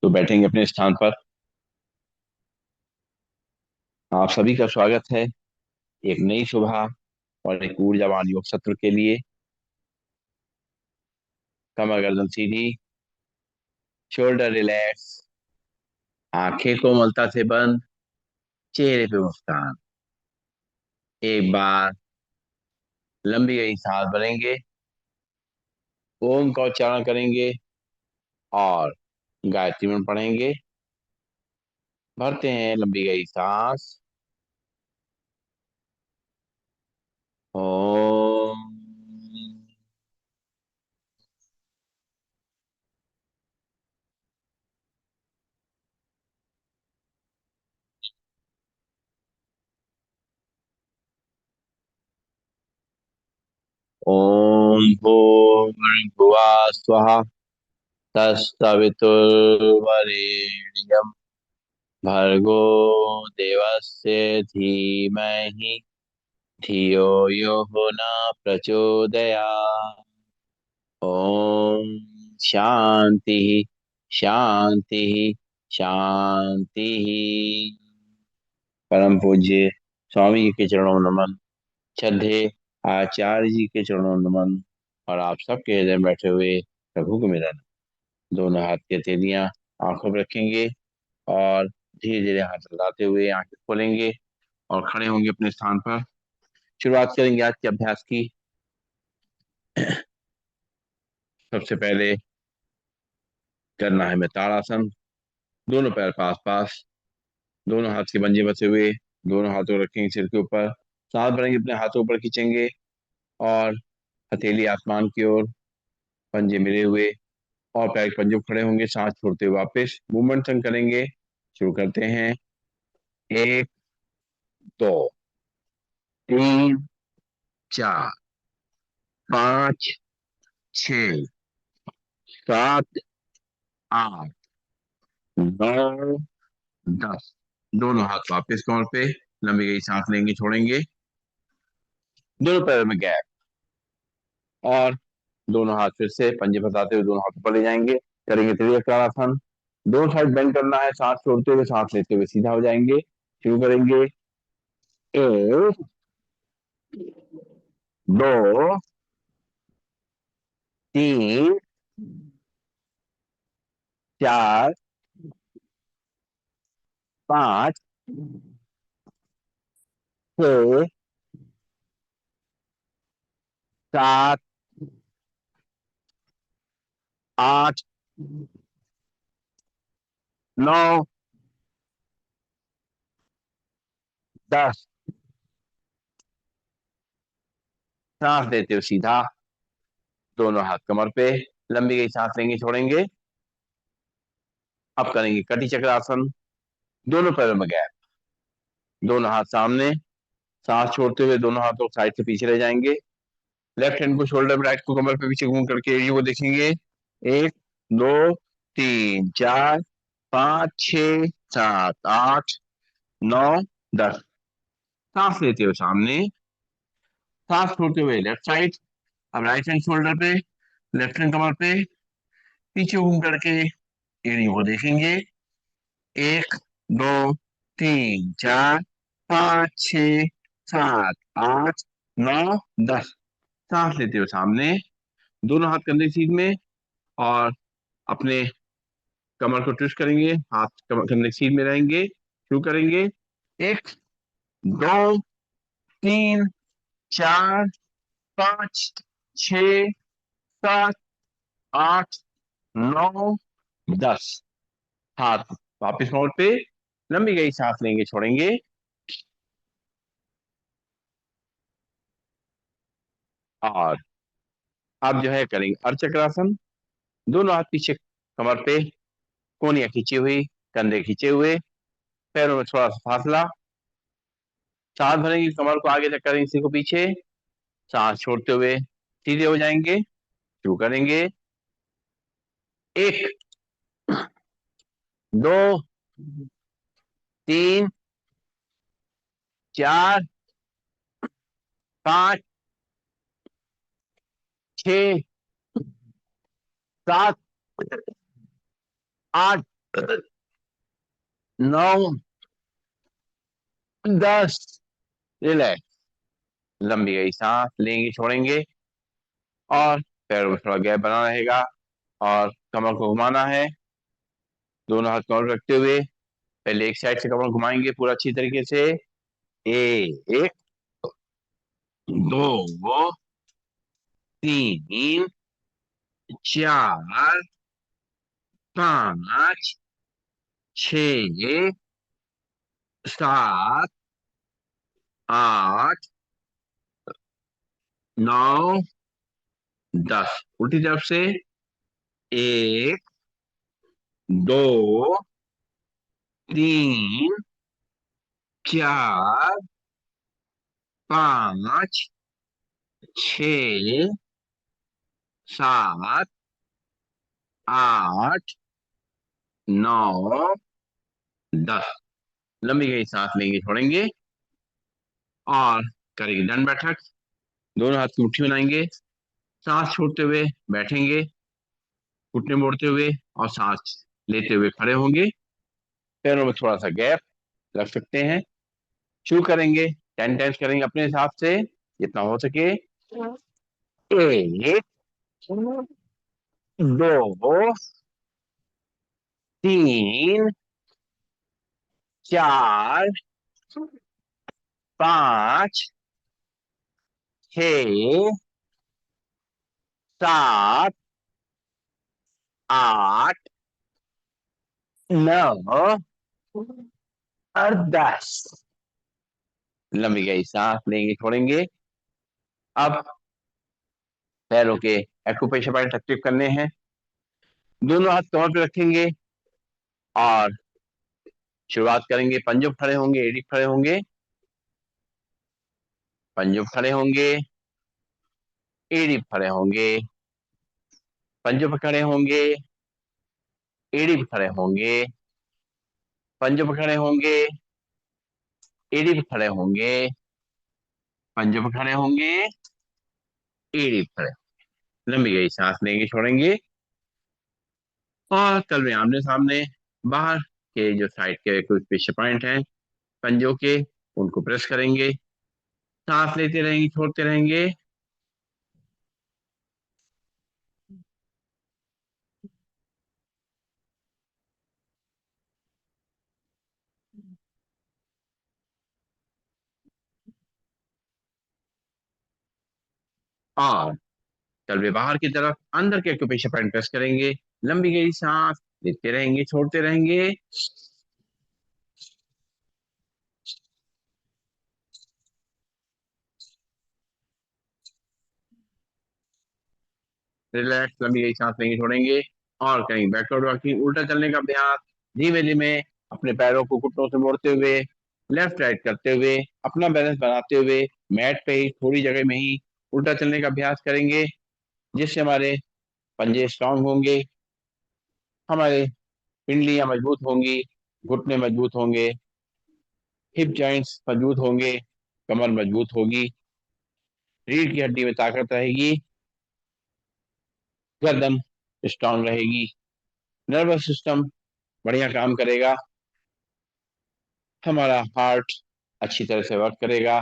तो बैठेंगे अपने स्थान पर। आप सभी का स्वागत है एक नई सुबह और एक ऊर्जावान योग सत्र के लिए। कमर गर्दन सीधी, शोल्डर रिलैक्स, आंखें कोमलता से बंद, चेहरे पे मुस्कान। एक बार लंबी गई सांस भरेंगे, ओम का उच्चारण करेंगे और गायत्री मंत्र पढ़ेंगे। भरते हैं लंबी गई सांस। ओम। ओम भूर्भुवः स्वः तत्सवितुर्वरेण्यं भर्गो देवस्य धीमहि धियो यो न प्रचोदयात्। ओम शांति शांति शांति। परम पूज्य स्वामी जी के चरणों में नमन। श्रद्धेय आचार्य जी के चरणों में नमन। और आप सबके हृदय में बैठे हुए प्रभु को मेरा नमन। दोनों हाथ की हथेलियां आंखों पर रखेंगे और धीरे धीरे हाथ लगाते हुए आंखें खोलेंगे और खड़े होंगे अपने स्थान पर। शुरुआत करेंगे आज के अभ्यास की। सबसे पहले करना है में ताड़ासन। दोनों पैर पास पास, दोनों हाथ के पंजे बसे हुए, दोनों हाथों को रखेंगे सिर के ऊपर। सांस भरेंगे, अपने हाथों ऊपर खींचेंगे और हथेली आसमान की ओर, पंजे मिले हुए और पैर के पंजे खड़े होंगे। सांस छोड़ते हुए वापस मूवमेंट संग करेंगे। शुरू करते हैं। एक, दो, तीन, चार, पाँच, छ, सात, आठ, नौ, 10। दोनों हाथ वापस कमर पे, लंबी गई सांस लेंगे, छोड़ेंगे। दोनों पैरों में गैप और दोनों हाथ फिर से पंजे फंसाते हुए दोनों हाथों पर ले जाएंगे। करेंगे त्रिकोणासन। दोनों साइड बेंड करना है, सांस छोड़ते हुए सांस लेते हुए सीधा हो जाएंगे। शुरू करेंगे। एक, दो, तीन, चार, पाँच, छः, सात, आठ, नौ, 10। सांस लेते हुए सीधा, दोनों हाथ कमर पे, लंबी गई सांस लेंगे, छोड़ेंगे। अब करेंगे कटी चक्र आसन। दोनों पैरों में गैप, दोनों हाथ सामने, सांस छोड़ते हुए दोनों हाथों साइड से पीछे ले जाएंगे। लेफ्ट हैंड को शोल्डर पे, राइट को कमर पे पीछे घूम करके एरिया को देखेंगे। एक, दो, तीन, चार, पाँच, छ, सात, आठ, नौ, 10। सांस लेते हुए सामने, सांस छोड़ते हुए लेफ्ट साइड। अब राइट हैंड शोल्डर पे, लेफ्ट हैंड कमर पे, पीछे घूम करके एरिया को देखेंगे। एक, दो, तीन, चार, पाँच, छ, सात, आठ, नौ, 10। सांस लेते हुए सामने, दोनों हाथ कंधे के सीध में और अपने कमर को ट्विस्ट करेंगे। हाथ कंधे के सीध में रहेंगे। शुरू करेंगे। एक, दो, तीन, चार, पाँच, छ, सात, आठ, नौ, 10। हाथ वापिस मोड़ पे, लंबी गई सांस लेंगे, छोड़ेंगे। और अब जो है करेंगे अर्धचक्रासन। दोनों हाथ पीछे कमर पे, कोहनियां खींची हुई, कंधे खींचे हुए, पैरों में थोड़ा सा फासला। सांस भरेंगे, कमर को आगे तक करेंगे, इसी को पीछे। सांस छोड़ते हुए सीधे हो जाएंगे। शुरू करेंगे। एक, दो, तीन, चार, पांच, छ, सात, आठ, नौ, 10। रिलैक्स। लंबी गई सांस लेंगे, छोड़ेंगे, और पैरों में थोड़ा गैप बना रहेगा, और कमर को घुमाना है। दोनों हाथ कमर रखते हुए पहले एक साइड से कमर घुमाएंगे पूरा अच्छी तरीके से। एक, दो, तीन, चार, पांच, छ, 7, 8, 9, 10। उल्टी तरफ से। एक, दो, तीन, चार, पांच, छ, 7, 8, 9, 10। लंबी गई सांस लेंगे, छोड़ेंगे, और करेंगे दंड बैठक। दोनों हाथ की मुट्ठी बनाएंगे, सांस छोड़ते हुए बैठेंगे, घुटने मोड़ते हुए, और सांस लेते हुए खड़े होंगे। पैरों में थोड़ा सा गैप रख सकते हैं। शुरू करेंगे। 10 टाइम्स करेंगे अपने हिसाब से जितना हो सके। एक, दो, तीन, चार, पांच, छ, 7, 8, 9 और 10। लंबी गई सांस लेंगे, छोड़ेंगे। अब पैरों के एक्यूप्रेशर पॉइंट एक्टिव करने हैं। दोनों हाथ कमर पे रखेंगे, और शुरुआत करेंगे। पंजों खड़े होंगे, एड़ी खड़े होंगे, पंजों खड़े होंगे, एड़ी खड़े होंगे, पंजों पर खड़े होंगे, एड़ी पे खड़े होंगे, पंजों पे खड़े होंगे, एड़ी पे खड़े होंगे, पंजों पे खड़े होंगे, एड़ी पे खड़े। लंबी गई सांस लेंगे, छोड़ेंगे, और कल में आमने सामने। बाहर के जो साइड के कुछ प्रेशर पॉइंट हैं पंजों के, उनको प्रेस करेंगे। सांस लेते रहेंगे, छोड़ते रहेंगे। और कल में बाहर की तरफ अंदर के प्रेशर पॉइंट प्रेस करेंगे। लंबी गई सांस लेते रहेंगे, छोड़ते रहेंगे। रिलैक्स। लंबी गई सांस लेंगे, छोड़ेंगे, और कहीं बैकवर्ड वॉकिंग, उल्टा चलने का अभ्यास। धीमे धीमे अपने पैरों को घुटनों से मोड़ते हुए, लेफ्ट राइट करते हुए, अपना बैलेंस बनाते हुए, मैट पे ही थोड़ी जगह में ही उल्टा चलने का अभ्यास करेंगे, जिससे हमारे पंजे स्ट्रांग होंगे, हमारे पिंडलियां मजबूत होंगी, घुटने मजबूत होंगे, हिप जॉइंट्स मजबूत होंगे, कमर मजबूत होगी, रीढ़ की हड्डी में ताकत रहेगी, गर्दन स्ट्रांग रहेगी, नर्वस सिस्टम बढ़िया काम करेगा, हमारा हार्ट अच्छी तरह से वर्क करेगा,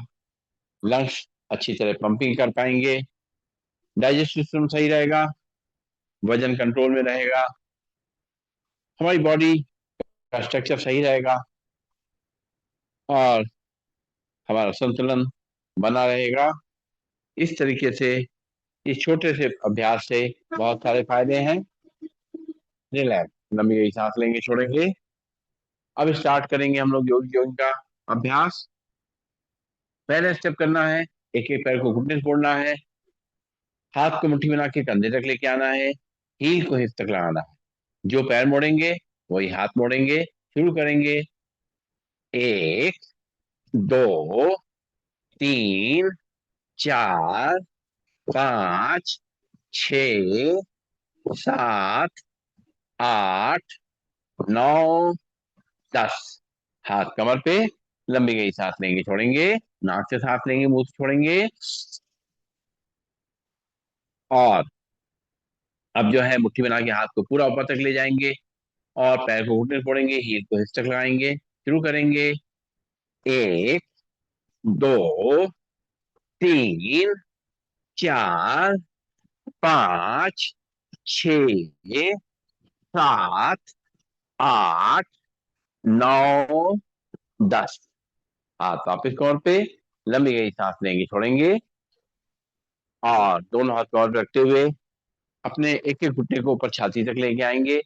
लंग्स अच्छी तरह पंपिंग कर पाएंगे, डाइजेस्टिव सिस्टम सही रहेगा, वजन कंट्रोल में रहेगा, हमारी बॉडी का स्ट्रक्चर सही रहेगा, और हमारा संतुलन बना रहेगा। इस तरीके से इस छोटे से अभ्यास से बहुत सारे फायदे हैं। रिलैक्स। लंबी गई सांस लेंगे, छोड़ेंगे। अब स्टार्ट करेंगे हम लोग योग का अभ्यास। पहले स्टेप करना है, एक एक पैर को घुटने से मोड़ना है, हाथ को मुट्ठी बना के कंधे तक लेके आना है, हील को हिप तक लगाना है। जो पैर मोड़ेंगे वही हाथ मोड़ेंगे। शुरू करेंगे। एक, दो, तीन, चार, पांच, छ, सात, आठ, नौ, 10। हाथ कमर पे, लंबी गई सांस लेंगे छोड़ेंगे, नाक से सांस लेंगे मुंह से छोड़ेंगे। और अब जो है मुट्ठी बना के हाथ को पूरा ऊपर तक ले जाएंगे और पैर को घुटने फोड़ेंगे, हील को हिप तक लगाएंगे, शुरू करेंगे। एक, दो, तीन, चार, पाँच, छ, सात, आठ, नौ, 10। हाथ वापिस कमर पे, लंबी गई सांस लेंगे छोड़ेंगे और दोनों हाथ कमर पे रखते हुए अपने एक एक घुटने को ऊपर छाती तक लेके आएंगे।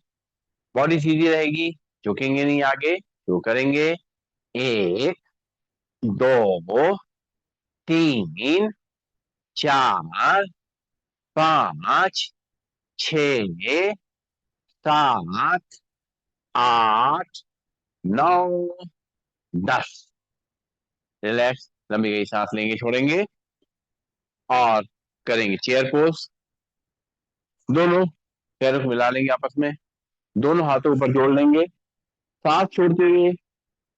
बॉडी सीधी रहेगी, झुकेंगे नहीं आगे, शुरू करेंगे। एक, दो, तीन, चार, पाँच, छ, सात, आठ, नौ, 10। रिलैक्स, लंबी गई सांस लेंगे छोड़ेंगे और करेंगे चेयर पोज। दोनों पैरों को मिला लेंगे आपस में, दोनों हाथों ऊपर जोड़ लेंगे, सांस छोड़ते हुए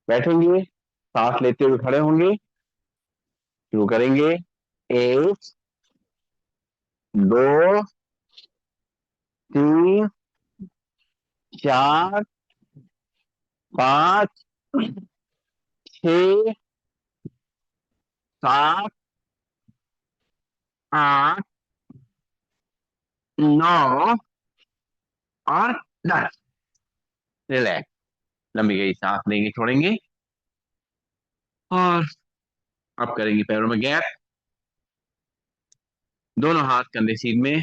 बैठेंगे, सांस लेते हुए खड़े होंगे, शुरू करेंगे। एक, दो, तीन, चार, पाँच, छ, सात, आठ, नौ और 10। रिलैक्स, लंबी गई सांस लेंगे छोड़ेंगे और अब करेंगे पैरों में गैप। दोनों हाथ कंधे सीध में,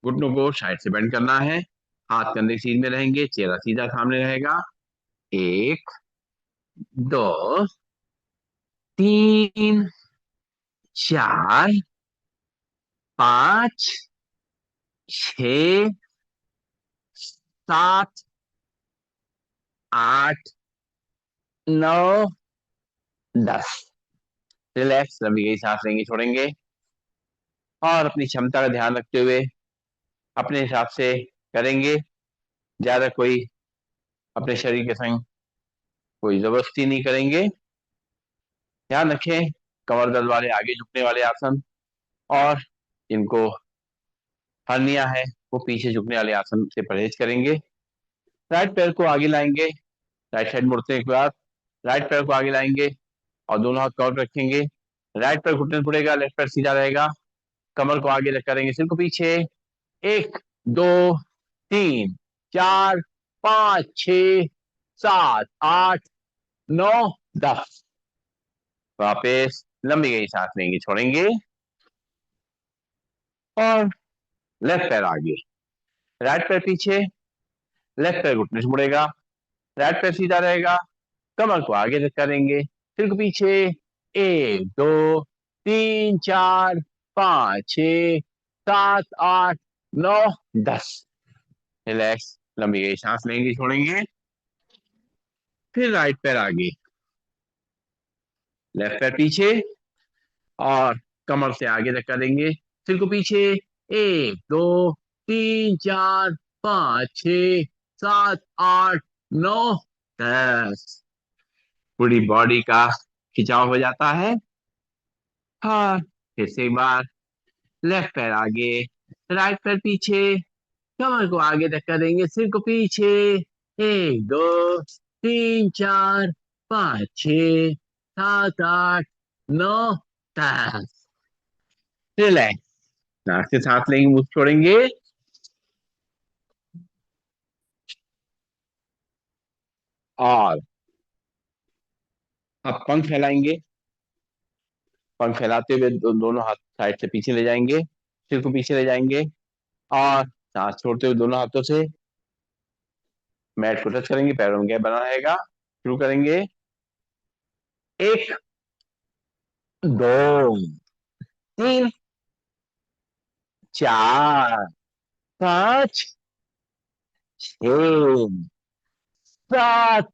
घुटनों को साइड से बेंड करना है, हाथ कंधे सीध में रहेंगे, चेहरा सीधा सामने रहेगा। एक, दो, तीन, चार, पाँच, छ, सात, आठ, नौ, 10। रिलैक्स, लंबी गई सांस लेंगे छोड़ेंगे और अपनी क्षमता का ध्यान रखते हुए अपने हिसाब से करेंगे। ज्यादा कोई अपने शरीर के संग कोई जबरदस्ती नहीं करेंगे। ध्यान रखें, कमर दर्द वाले आगे झुकने वाले आसन और जिनको हर्निया है वो पीछे झुकने वाले आसन से परहेज करेंगे। राइट पैर को आगे लाएंगे, राइट साइड मुड़ते के बाद राइट पैर को आगे लाएंगे और दोनों हाथ कवर रखेंगे। राइट पैर घुटने पड़ेगा, लेफ्ट पैर सीधा रहेगा, कमर को आगे करेंगे, सिर को पीछे। एक, दो, तीन, चार, पाँच, छ, सात, आठ, नौ, 10। वापिस लंबी गई सांस लेंगे छोड़ेंगे और लेफ्ट पैर आगे, राइट पैर पीछे, लेफ्ट पैर घुटने से मुड़ेगा, राइट पैर सीधा रहेगा, कमर को आगे करेंगे, सिर को पीछे। एक, दो, तीन, चार, पाँच, छ, सात, आठ, नौ, 10। रिलैक्स, लंबी गई सांस लेंगे छोड़ेंगे। फिर राइट पैर आगे, लेफ्ट पैर पीछे और कमर से आगे तक करेंगे, सिर को पीछे। एक, दो, तीन, चार, पाँच, छ, सात, आठ, नौ, 10। पूरी बॉडी का खिंचाव हो जाता है। हाँ, फिर से एक बार, लेफ्ट पैर आगे, राइट पैर पीछे, कमर को आगे तक करेंगे, सिर को पीछे। एक, दो, तीन, चार, पाँच, छ, सात, आठ, नौ, 10। रिलैक्स, नाक से सांस लेंगे मुंह से छोड़ेंगे और अब पंख फैलाएंगे। पंख फैलाते हुए दोनों हाथ साइड से पीछे ले जाएंगे, सिर को पीछे ले जाएंगे और सांस छोड़ते हुए दोनों हाथों से मैट को टच करेंगे, पैरों में गैप बना रहेगा, शुरू करेंगे। एक, दो, तीन, चार, पाँच, छ, सात,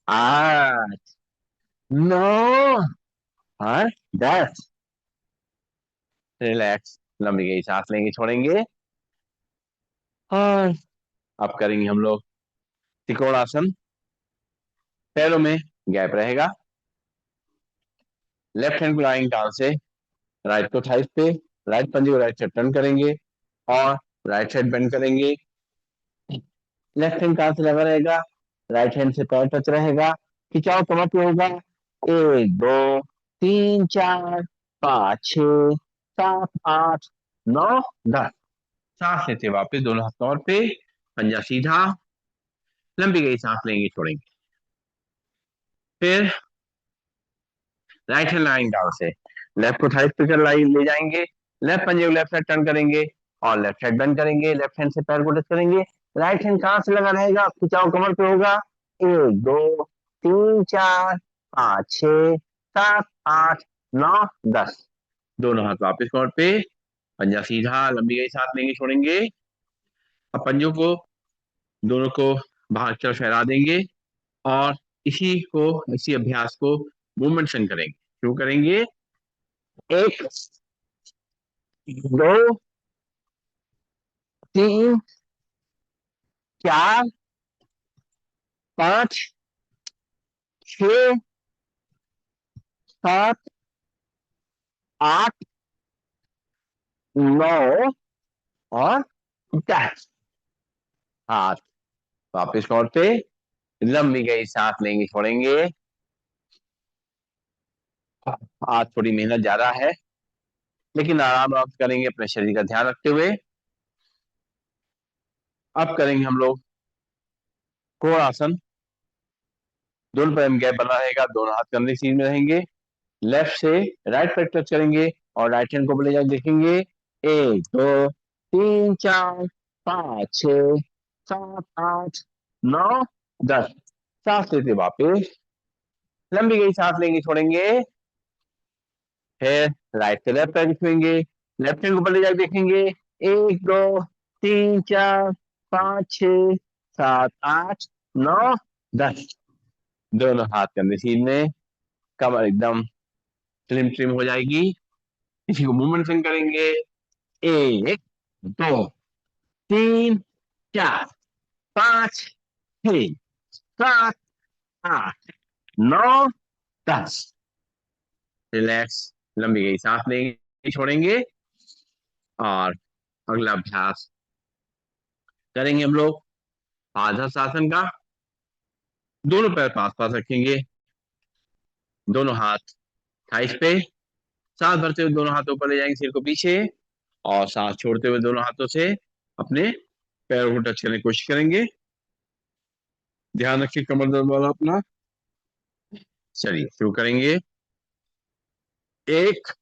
आठ, नौ और 10। रिलैक्स, लंबी गई सांस लेंगे, छोड़ेंगे। और अब करेंगे हम लोग त्रिकोणासन। पैरों में गैप रहेगा। लेफ्ट हैंड को लाएंगे डाल से, राइट को थाइस पे, राइट पंजे को राइट साइड टर्न करेंगे और राइट साइड बेंड करेंगे। लेफ्ट हैंड कहां से लगा रहेगा, राइट हैंड से पैर टच रहेगा। खिंचाव कमर पे होगा। 1 2 3 4 5 6 7 8 9 10। सांस लेते वापस दोनों हाथ कमर पे, पंजा सीधा, लंबी गई सांस लेंगे, छोड़ेंगे। फिर राइट हैंड लाइन डाउन से लेफ्ट को थाइस पे कर लाई ले जाएंगे। लेफ्ट पंजे को लेफ्ट साइड टर्न करेंगे और लेफ्ट साइड बेंड करेंगे। लेफ्ट हैंड से पैर को टच करेंगे। राइट हैंड कहां से लगा रहेगा, खिंचाव कमर पे होगा। 1 2 3 4 5 6 7 8 9 10। दोनों हाथ वापस कमर पे, पंजा सीधा, लंबी गई सांस लेंगे, छोड़ेंगे। अब पंजों को दोनों को बाहर की तरफ फैला देंगे और इसी अभ्यास को मूवमेंट संग करेंगे। शुरू करेंगे। 1 2 3 4 5 6 7 8 9 और 10। हाथ वापिस कमर पे, लंबी गई सांस लेंगे, छोड़ेंगे। आज थोड़ी मेहनत ज्यादा है, लेकिन आराम आराम से करेंगे अपने शरीर का ध्यान रखते हुए। अब करेंगे हम लोग कोण आसन। दोनों पैर में गैप बना रहेगा, दोनों हाथ कंधे सीध में रहेंगे। लेफ्ट से राइट पैर टच करेंगे और राइट हैंड को ले जाकर देखेंगे। 1 2 3 4 5 6 7 8 9 10। सांस लेते वापिस, लंबी गई सांस लेंगे, छोड़ेंगे। फिर राइट से लेफ्ट पैर छुएंगे। लेफ्ट हैंड को ले जाकर देखेंगे। 1 2 3 4 5 6 7 8 9 10। दोनों हाथ कंधे सीध में, कमर एकदम स्लिम ट्रिम हो जाएगी। इसी को मूवमेंट संग करेंगे। 1 2 3 4 5 6 7 8 9 10। रिलैक्स, लंबी गई सांस लेंगे, छोड़ेंगे। और अगला अभ्यास करेंगे हम लोग आधाशासन का। दोनों पैर पास पास रखेंगे, दोनों हाथ थाइस पे, सांस भरते हुए दोनों हाथों ऊपर ले जाएंगे, सिर को पीछे, और सांस छोड़ते हुए दोनों हाथों से अपने पैरों को टच करने की कोशिश करेंगे। ध्यान रखिए कमर दर्द वाला अपना। चलिए शुरू करेंगे। 1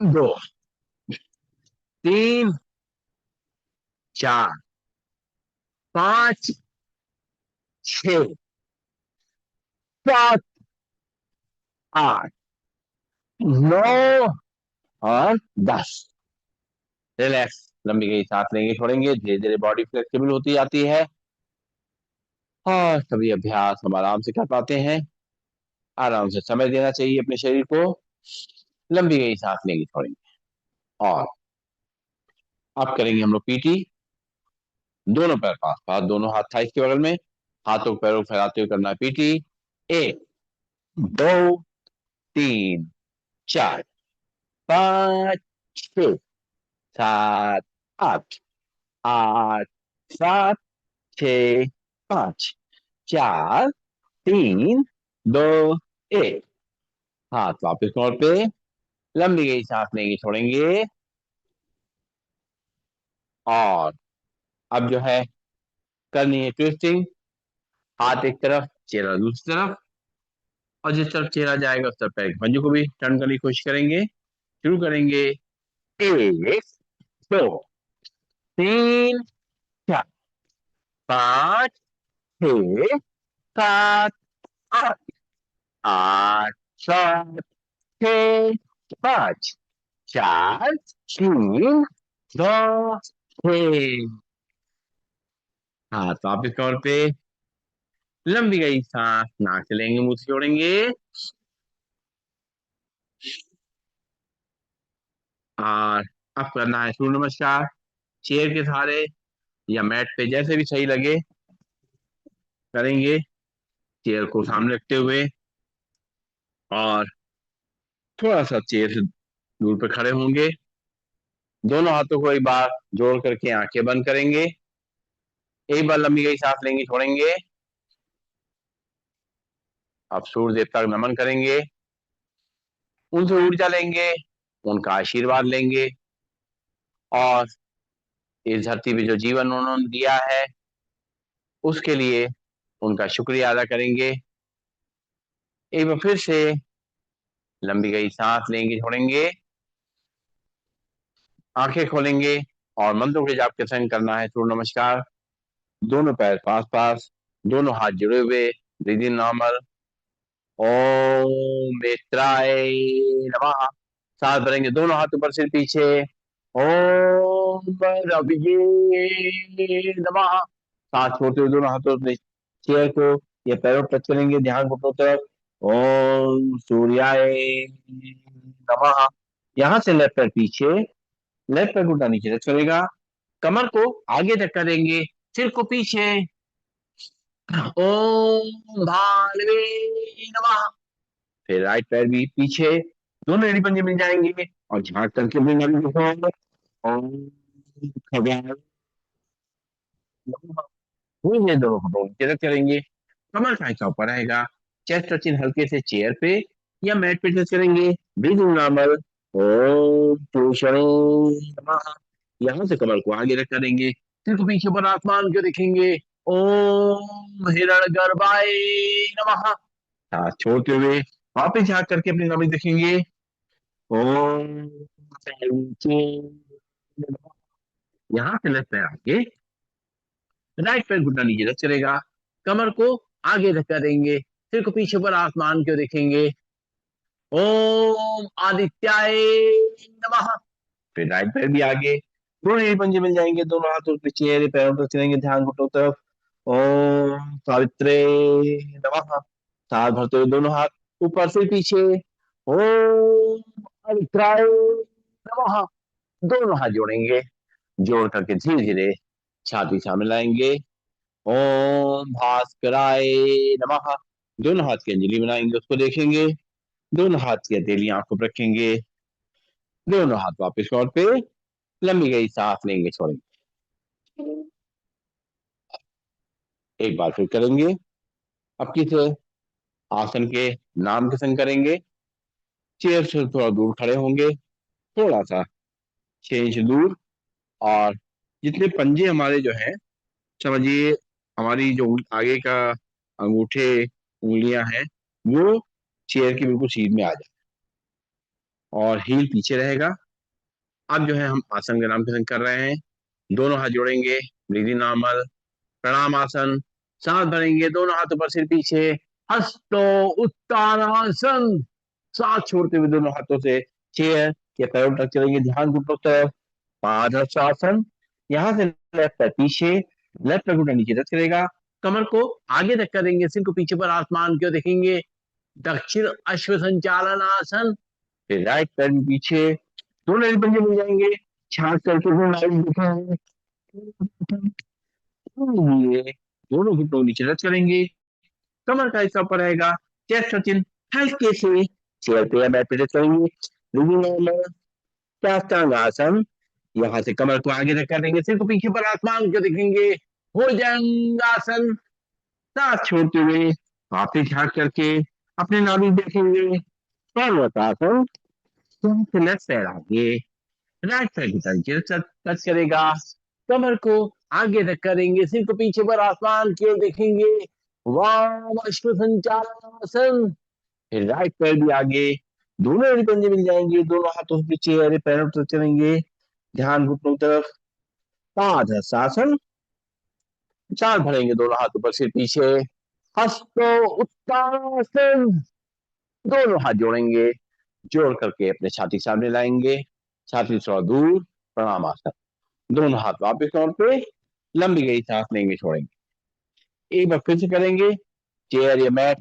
2 3 4 5 6 7 8 9 और 10। रिलैक्स, लंबी गई सांस लेंगे, छोड़ेंगे। धीरे धीरे बॉडी फ्लेक्सिबल होती जाती है और सभी अभ्यास हम आराम से कर पाते हैं। आराम से समय देना चाहिए अपने शरीर को। लंबी गई सांस लेंगे, छोड़ेंगे। और अब करेंगे हम लोग पीटी। दोनों पैर पास पास, दोनों हाथ थाइस के बगल में, हाथों पैरों को फैलाते हुए करना है पीटी। 1 2 3 4 5 6 7 8 9 10। 4 3 2 1। हाथ वापस कमर पे, लंबी गई सांस लेंगे, छोड़ेंगे। और अब जो है करनी है ट्विस्टिंग। हाथ एक तरफ, चेहरा दूसरी तरफ, और जिस तरफ चेहरा जाएगा उस तरफ पैर के पंजों को भी टर्न करने की कोशिश करेंगे। शुरू करेंगे। 1 2 3 4 5 6 7 8 9 10। हाथ वापिस कमर पे, लंबी गई सांस, नाक से लेंगे, मुंह से छोड़ेंगे। और अब करना है सूर्य नमस्कार, चेयर के सहारे या मैट पे, जैसे भी सही लगे करेंगे। चेयर को सामने रखते हुए और थोड़ा सा चेयर से दूर पे खड़े होंगे। दोनों हाथों को एक बार जोड़ करके आंखें बंद करेंगे। एक बार लंबी गई सांस लेंगे, छोड़ेंगे। अब सूर्य देवता को नमन करेंगे, उनसे ऊर्जा लेंगे, उनका आशीर्वाद लेंगे और इस धरती पे जो जीवन उन्होंने दिया है उसके लिए उनका शुक्रिया अदा करेंगे। एक बार फिर से लंबी गई सांस लेंगे, छोड़ेंगे, आंखें खोलेंगे और मंत्रों के जाप के संग करना है सूर्य नमस्कार। दोनों पैर पास पास, दोनों हाथ जुड़े हुए, ब्रीदिंग नॉर्मल। ओम मित्राय नमः। सांस भरेंगे, दोनों हाथ ऊपर से पीछे। ओम रविये नमः। सांस छोड़ते हुए दोनों हाथों से चेयर को या पैरों पर टच करेंगे, ध्यान घुटनों तरफ। ओम सूर्याय नमः। यहाँ से लेफ्ट पैर पीछे, लेफ्ट पैर घुटना नीचे टच करेगा, कमर को आगे तक करेंगे, सिर को पीछे। ओम भालवे नमः। फिर राइट पैर भी पीछे, दोनों एड़ी पंजे मिल जाएंगे और झाड़ करके भी नम दिखाएंगे। ओम खगाय नमः। ये दोनों को नीचे करेंगे, कमर का हिस्सा ऊपर रहेगा, चेस्ट और चिन हल्के से चेयर पे या मैट पे टच करेंगे। Breathing normal. ओम पूषणे नमः। यहाँ से कमर को आगे रख करेंगे, सिर को पीछे पर आसमान को देखेंगे। ओम हिरण गर्भाय नमः। सांस छोड़ते हुए वापिस झाँक करके अपनी नाभि देखेंगे। ओम यहाँ से लेफ्ट पैर आगे, राइट पैर घुटना नीचे रख चलेगा, कमर को आगे धक्का देंगे, सिर को पीछे पर आसमान को देखेंगे। ओम आदित्याय नमः। फिर राइट पैर भी आगे, दोनों एड़ी पंजे मिल जाएंगे, दोनों हाथों पे चेहरे पैरों पर चलेंगे, ध्यान घुटनों तरफ। ओम सावित्रे नमः। सांस भरते हुए दोनों हाथ ऊपर से पीछे। ओम आदित्याय नमः। दोनों हाथ जोड़ेंगे, जोड़ करके धीरे धीरे छाती सामने लाएंगे। ओम भास्कराय नमः। दोनों हाथ की अंजलि बनाएंगे, उसको देखेंगे, दोनों हाथ की हथेली आंखों पर रखेंगे, दोनों हाथ वापस लौट पे लंबी गई सांस लेंगे, छोड़ेंगे। एक बार फिर करेंगे, अब किसे आसन के नाम के संग करेंगे। चेयर से थोड़ा दूर खड़े होंगे, थोड़ा सा 6 इंच दूर, और जितने पंजे हमारे जो है, समझिए हमारी जो आगे का अंगूठे उंगलियां हैं वो चेयर की बिल्कुल सीध में आ जाए और हील पीछे रहेगा। अब जो है हम आसन का नाम कर रहे हैं। दोनों हाथ जोड़ेंगे, ब्रीदिंग नॉर्मल, प्रणाम आसन। सांस भरेंगे, दोनों हाथ ऊपर सिर पीछे, हस्तो उत्तानासन। सांस छोड़ते हुए दोनों हाथों से चेयर या पैरों तक चलेंगे, ध्यान घुटनों तरफ। पादहस्तासन। यहाँ से लेफ्ट पैर पीछे, लेफ्ट पैर घुटना नीचे टच करेगा, कमर को आगे धक्का देंगे, सिर को पीछे पर आसमान को देखेंगे। दक्षिण अश्व संचालन आसन। फिर राइट पैर भी पीछे, दोनों एड़ी पंजे मिल जाएंगे, छांट करके लाइट दिखाएंगे। ये दोनों घुटनों नीचे टच करेंगे, कमर का हिस्सा ऊपर रहेगा, चेस्ट और चिन हल्के से चेयर पे या बैठ पे टच करेंगे। साष्टांग आसन। यहाँ से कमर को आगे रख देंगे, सिर को पीछे पर आसमान को देखेंगे। भुजंगासन। सांस छोड़ते हुए वापिस झाँक करके अपने नाभि देखेंगे। पर्वतासन। लेफ्ट पैर आगे, राइट पैर की तरफ टच करेगा, कमर को आगे रख करेंगे, सिर को पीछे पर आसमान की ओर देखेंगे। वाम अश्व संचालन। फिर राइट पैर भी आगे, दोनों एड़ी पंजे मिल जाएंगे, दोनों हाथों से पीछे अरे पैरों पर चलेंगे, ध्यान घुटनों तरफ। पादहस्तासन। सांस भरेंगे, दोनों हाथ ऊपर से पीछे, हस्तो उत्तानासन। दोनों हाथ जोड़ेंगे, जोड़ करके अपने छाती सामने लाएंगे, छाती थोड़ा दूर, प्रणाम आसन। दोनों हाथ वापस तौर पे लंबी गई सांस लेंगे, छोड़ेंगे। एक बार फिर से करेंगे, चेयर या मैट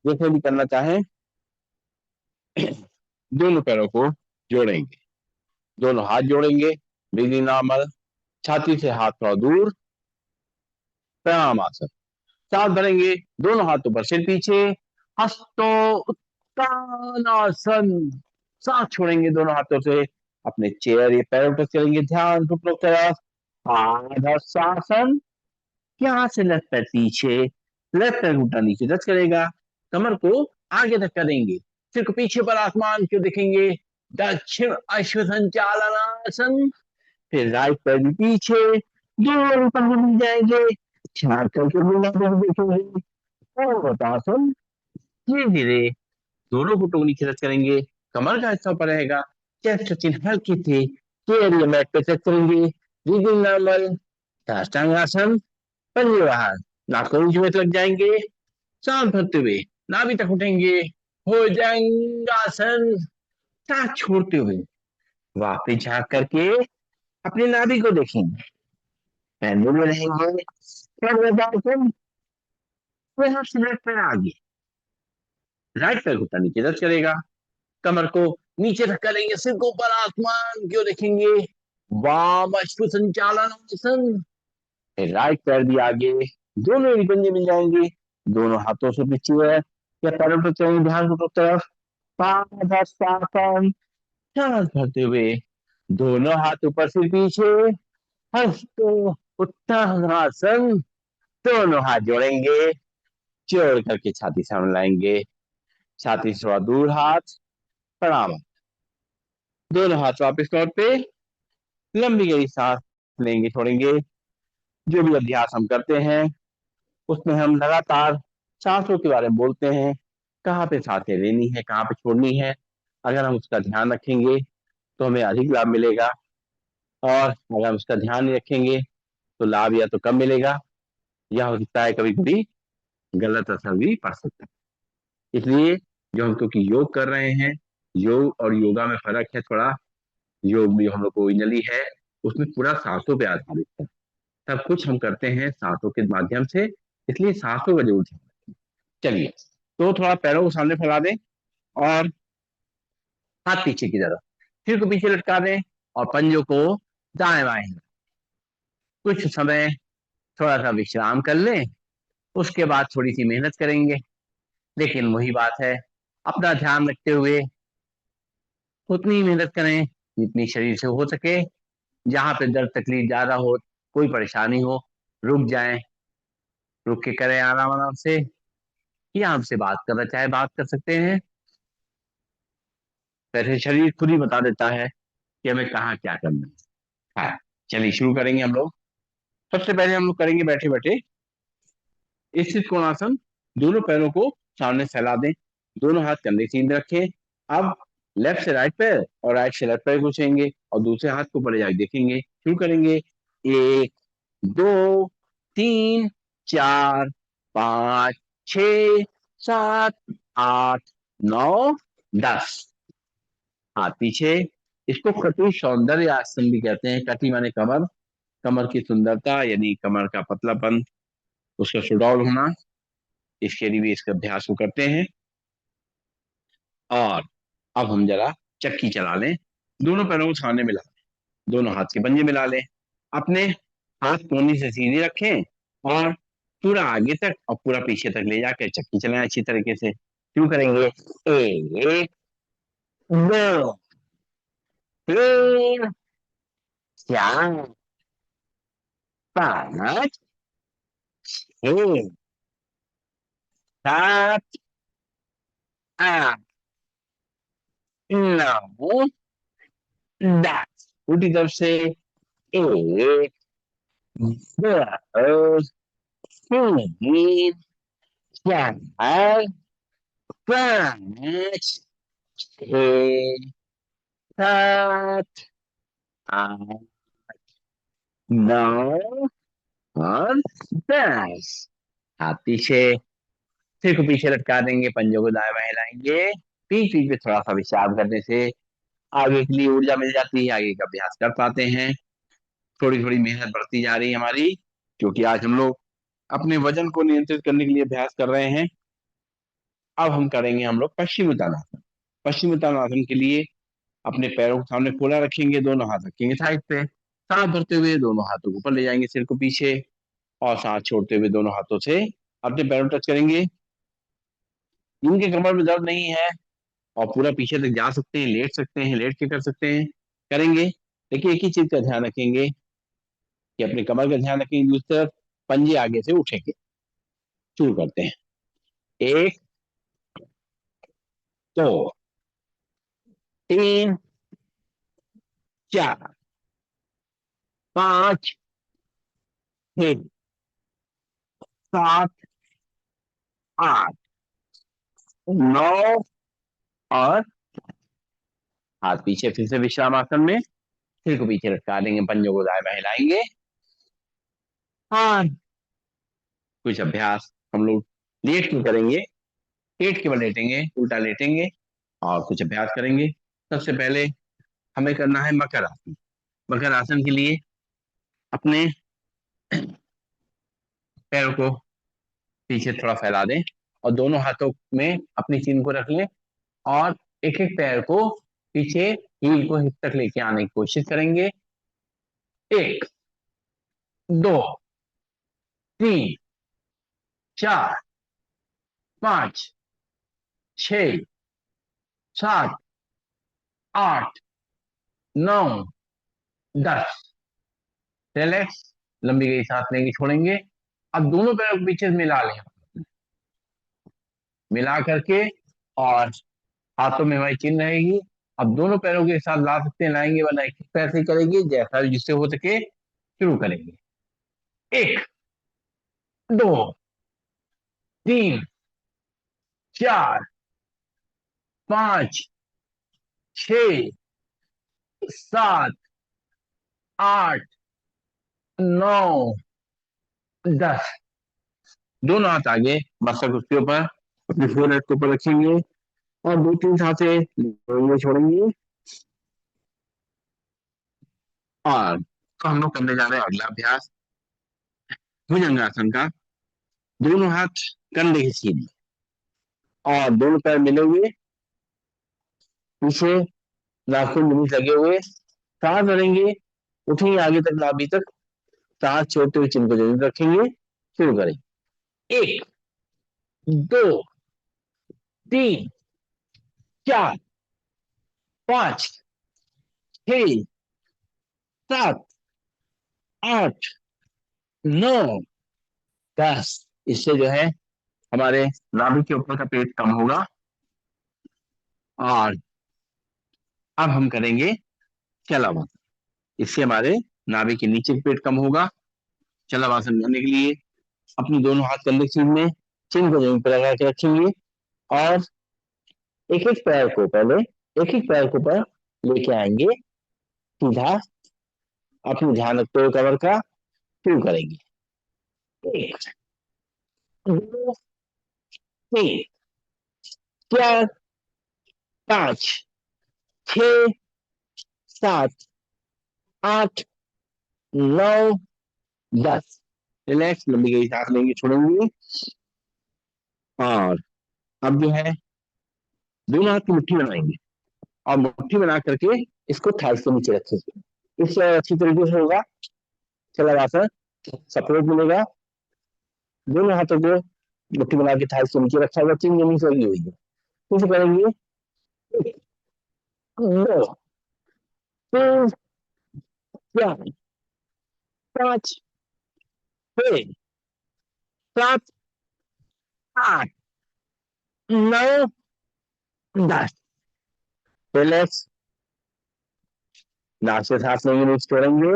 जैसे भी करना चाहें, दोनों पैरों को जोड़ेंगे, दोनों हाथ जोड़ेंगे, ब्रीदिंग नॉर्मल, छाती से हाथ थोड़ा दूर, प्रणाम आसन। सांस भरेंगे, दोनों हाथों पर सिर पीछे, हस्तो उत्तानासन। सांस छोड़ेंगे दोनों हाथों से, अपने चेयर या पैरों पर चलेंगे, ध्यान घुटनों की तरफ, पादहस्तासन। यहाँ से लेफ्ट पैर पीछे, लेफ्ट पैर घुटना नीचे टच करेगा, कमर को आगे तक करेंगे, सिर को पीछे पर आसमान को देखेंगे, दक्षिण अश्व संचालनासन। फिर राइट पैर भी पीछे, दोनों ऊपर मिल जाएंगे, झाड़ करके मुन्ना पर देखेंगे, और बतासन। धीरे धीरे दोनों घुटनों को नीचे टच करेंगे, कमर का हिस्सा ऊपर रहेगा, चेस्ट चिन्ह हल्की थी, चेयर या मैट पे टच करेंगे, ब्रीदिंग नॉर्मल, साष्टांगासन। पंजे बाहर, नाखून में लग जाएंगे, सांस भरते हुए नाभि तक उठेंगे, भुजंगासन। सांस छोड़ते हुए वापस झांक करके अपनी नाभि को देखेंगे, पहले में रहेंगे, सर्वदासन। यहाँ से लेफ्ट पैर आगे, राइट पैर घुटना नीचे टच करेगा, कमर को नीचे रख करेंगे, सिर को ऊपर आसमान क्यों देखेंगे, वाम अश्व संचालन आसन। राइट पैर भी आगे, दोनों ही पंजे मिल जाएंगे, दोनों हाथों से पीछे है या पैरों पर चलेंगे, ध्यान को तरफ, पादहस्तासन। सांस भरते हुए दोनों हाथ ऊपर से पीछे, हस्तो उत्तानासन। दोनों हाथ जोड़ेंगे, जोड़ करके छाती सामने लाएंगे, छाती से थोड़ा दूर हाथ, प्रणाम। दोनों हाथ वापस तौर पे, लंबी गहरी सांस लेंगे छोड़ेंगे। जो भी अभ्यास हम करते हैं उसमें हम लगातार सांसों के बारे में बोलते हैं, कहाँ पे सांसें लेनी है, कहाँ पे छोड़नी है। अगर हम उसका ध्यान रखेंगे तो हमें अधिक लाभ मिलेगा, और अगर हम उसका ध्यान नहीं रखेंगे तो लाभ या तो कम मिलेगा, या हो सकता है कभी कभी गलत असर भी पड़ सकता है। इसलिए जो हम क्योंकि योग कर रहे हैं, योग और योगा में फर्क है थोड़ा। योग भी हम लोग को ओरिजिनली है, उसमें पूरा सांसों पे आधारित है, सब कुछ हम करते हैं सांसों के माध्यम से, इसलिए सांसों का जरूर ध्यान रखें। चलिए, तो थोड़ा पैरों को सामने फैला दें, और हाथ पीछे की तरफ, सिर को पीछे लटका दें, और पंजों को दाएं बाएं। कुछ समय थोड़ा सा विश्राम कर लें, उसके बाद थोड़ी सी मेहनत करेंगे, लेकिन वही बात है, अपना ध्यान रखते हुए उतनी ही मेहनत करें जितनी शरीर से हो सके। जहां पे दर्द तकलीफ ज्यादा हो, कोई परेशानी हो, रुक जाएं, रुक के करें आराम आराम से, या हमसे बात करना चाहे बात कर सकते हैं। वैसे शरीर खुद ही बता देता है कि हमें कहाँ क्या करना है। हाँ, चलिए शुरू करेंगे हम लोग। सबसे पहले हम लोग करेंगे बैठे बैठे स्थित कोणासन। दोनों पैरों को सामने फैला दें, दोनों हाथ कंधे सीधे रखें। अब लेफ्ट से राइट पैर और राइट से लेफ्ट पैर घुसेंगे, और दूसरे हाथ को ऊपर जाके देखेंगे। शुरू करेंगे, 1, 2, 3, 4, 5, 6, 7, 8, 9, 10। हाथ पीछे। इसको कटी सौंदर्य आसन भी कहते हैं। कटी माने कमर, कमर की सुंदरता यानी कमर का पतलापन, उसका सुडौल होना, इसके लिए भी इसका अभ्यास को करते हैं। और अब हम जरा चक्की चला लें, दोनों पैरों को सामने मिला लें, दोनों हाथ के पंजे मिला लें, अपने हाथ कोहनी से सीधे रखें, और पूरा आगे तक और पूरा पीछे तक ले जाकर चक्की चलाएं अच्छी तरीके से। शुरू करेंगे, 1, 2, 3, 4, 5, 6, 7, 8, 9, 10। उल्टी तरफ से, 1, 2, 3, 4, 5, 6, 7, 8, 9 और 10। हाथ पीछे, सिर को पीछे लटका देंगे, पंजों को दाएं बाएं हिलाएंगे। बीच बीच में थोड़ा सा विश्राम करने से आगे के लिए ऊर्जा मिल जाती है, आगे का अभ्यास कर पाते हैं। थोड़ी थोड़ी मेहनत बढ़ती जा रही है हमारी, क्योंकि आज हम लोग अपने वजन को नियंत्रित करने के लिए अभ्यास कर रहे हैं। अब हम करेंगे हम लोग पश्चिम उत्तानासन। पश्चिम उत्तानासन के लिए अपने पैरों को सामने खोला रखेंगे, दोनों हाथ रखेंगे साइड पे, सांस भरते हुए दोनों हाथों को ऊपर ले जाएंगे, सिर को पीछे, और सांस छोड़ते हुए दोनों हाथों से अपने पैरों टच करेंगे। जिनके कमर में दर्द नहीं है और पूरा पीछे तक जा सकते हैं, लेट सकते हैं, लेट के कर सकते हैं, करेंगे। देखिए एक ही चीज का ध्यान रखेंगे कि अपने कमर का ध्यान रखेंगे, दूसरी तरफ पंजे आगे से उठेंगे। शुरू करते हैं। एक, दो, तीन, चार, पांच, छह, सात, आठ, नौ, और हाथ पीछे फिर से विश्राम आसन में, सिर को पीछे लटका देंगे, पंजों को दाएं बाएं हिलाएंगे। और कुछ अभ्यास हम लोग लेट के करेंगे, पेट के बल लेटेंगे, उल्टा लेटेंगे, और कुछ अभ्यास करेंगे। सबसे पहले हमें करना है मकर आसन। मकर आसन के लिए अपने पैरों को पीछे थोड़ा फैला दें और दोनों हाथों में अपनी चीन को रख लें, और एक एक पैर को पीछे हील को हिप तक लेके आने की कोशिश करेंगे। एक, दो, तीन, चार, पांच, छ, सात, आठ, नौ, 10। रिलैक्स, लंबी गई सांस लेंगे, छोड़ेंगे। अब दोनों पैरों को पीछे मिला लें, मिला करके, और हाथों में हमारी चिन्ह रहेगी। अब दोनों पैरों के साथ ला सकते हैं, लाएंगे, वरना एक पैर से ही करेंगे, जैसा जिससे हो सके। शुरू करेंगे। एक, दो, तीन, चार, पांच, छ, सात, आठ, नौ, 10। दोनों हाथ आगे, मस्तक उसके ऊपर, अपनी फोrehead के ऊपर रखेंगे, और दो तीन सांसें लेंगे, छोड़ेंगे। और तो हम लोग करने जा रहे हैं अगला अभ्यास, भुजंगासन का। दोनों हाथ कंधे के सीधे, और दोनों पैर मिले हुए, पीछे नाखून के बीच लगे हुए, सांस भरेंगे, उठेंगे आगे तक, नाभि तक, सांस छोड़ते हुए चिन्ह को जरूर रखेंगे। शुरू करें। एक, दो, तीन, चार, पांच, छ, सात, आठ, नौ, 10। इससे जो है हमारे नाभि के ऊपर का पेट कम होगा। और अब हम करेंगे चलावासन। इससे हमारे नाभि के नीचे का पेट कम होगा। चलावासन करने के लिए अपनी दोनों हाथ कंधे के सीध में, चिन्ह को जमीन पर लगा के रखेंगे, और एक एक पैर को पहले, एक एक पैर को ऊपर लेके आएंगे सीधा, अपने ध्यान रखते हुए कमर का। शुरू करेंगे। एक, दो, तीन, चार, पांच, छ, सात, आठ, नौ, 10। रिलैक्स, लंबी गई सांस लेंगे, छोड़ेंगे। और अब जो है दोनों हाथ की मुट्ठी बनाएंगे, और मुट्ठी बना करके इसको थाई के नीचे रखेंगे। इससे अच्छी तरीके से होगा चलावासन, सपोर्ट मिलेगा। दोनों हाथों को मुट्ठी बना के थाई के नीचे रखा हुआ, चिन्ह जमीन से लगी हुई है। कैसे करेंगे? एक, दो, तीन, चार, पांच, छह, सात, आठ, नौ, 10। रिलैक्स, नाक से सांस लेंगे, नीचे छोड़ेंगे।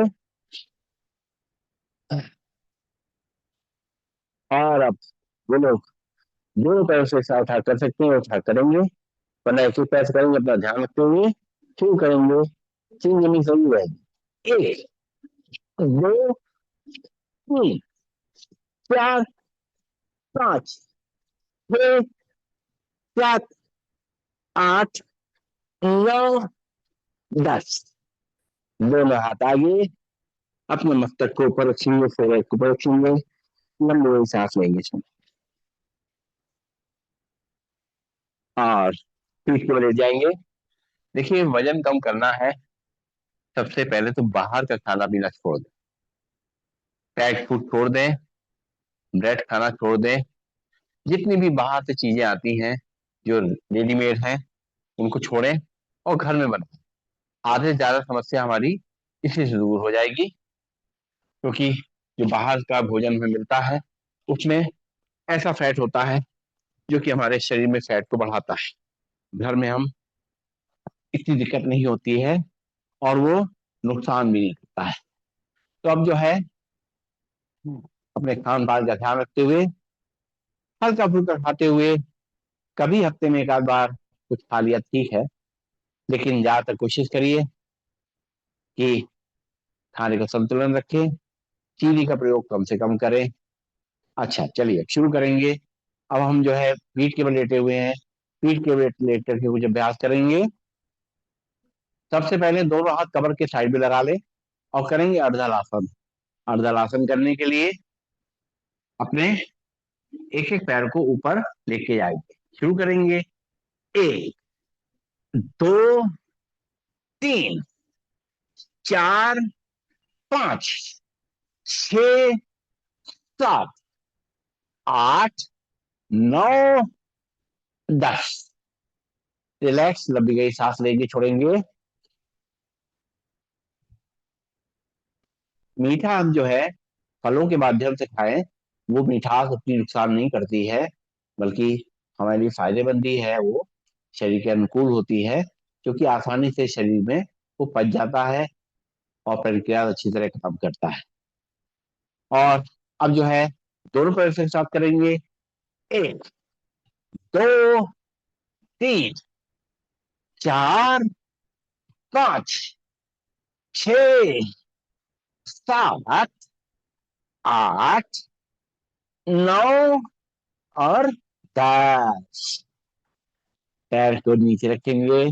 और अब वो लोग दोनों पैरों से साथ उठा कर सकते हैं, उठा करेंगे, वरना एक ही पैर से करेंगे, अपना ध्यान रखते हुए। शुरू करेंगे। तीन जमीन सही रहेगी। एक, दो, तीन, चार, पांच, छह, सात, आठ, नौ, 10। दोनों हाथ आगे, अपने मस्तक को ऊपर रखेंगे, फोrehead को ऊपर रखेंगे, लंबी सांस लेंगे इसमें। और पीठ को लेट जाएंगे, देखिए, वजन कम करना है, सबसे पहले तो बाहर का खाना पीना छोड़ दें, पैक्ड फूड छोड़ दें, ब्रेड खाना छोड़ दें, जितनी भी बाहर से चीजें आती हैं जो रेडीमेड हैं उनको छोड़ें और घर में बनाएं। आधे से ज्यादा समस्या हमारी इसी से दूर हो जाएगी, क्योंकि जो बाहर का भोजन हमें मिलता है उसमें ऐसा फैट होता है जो कि हमारे शरीर में फैट को बढ़ाता है। घर में हम इतनी दिक्कत नहीं होती है और वो नुकसान भी नहीं करता है। तो अब जो है अपने खान पान का ध्यान रखते हुए, हल्का फुल्का खाते हुए, कभी हफ्ते में एक आध बार कुछ खा लिया ठीक है, लेकिन ज्यादातर कोशिश करिए कि खाने का संतुलन रखें, चीनी का प्रयोग कम से कम करें। अच्छा चलिए शुरू करेंगे। अब हम जो है पीठ के बल लेटे हुए हैं, पीठ के बल लेट करके कुछ अभ्यास करेंगे। सबसे पहले दोनों हाथ कमर के साइड में लगा लें और करेंगे अर्धलासन। अर्धलासन करने के लिए अपने एक एक पैर को ऊपर लेके जाएंगे। शुरू करेंगे। एक, दो, तीन, चार, पांच, छ, सात, आठ, नौ, 10। रिलैक्स, लंबी गई सांस लेंगे, छोड़ेंगे। मीठा हम जो है फलों के माध्यम से खाएं, वो मिठास उतनी नुकसान नहीं करती है, बल्कि हमारे लिए फायदेमंद ही है। वो शरीर के अनुकूल होती है, क्योंकि आसानी से शरीर में वो पच जाता है और प्रक्रिया अच्छी तरह खत्म करता है। और अब जो है दोनों पैर से साथ करेंगे। एक, दो, तीन, चार, पांच, छ, सात, आठ, नौ और 10। पैर को नीचे रखेंगे,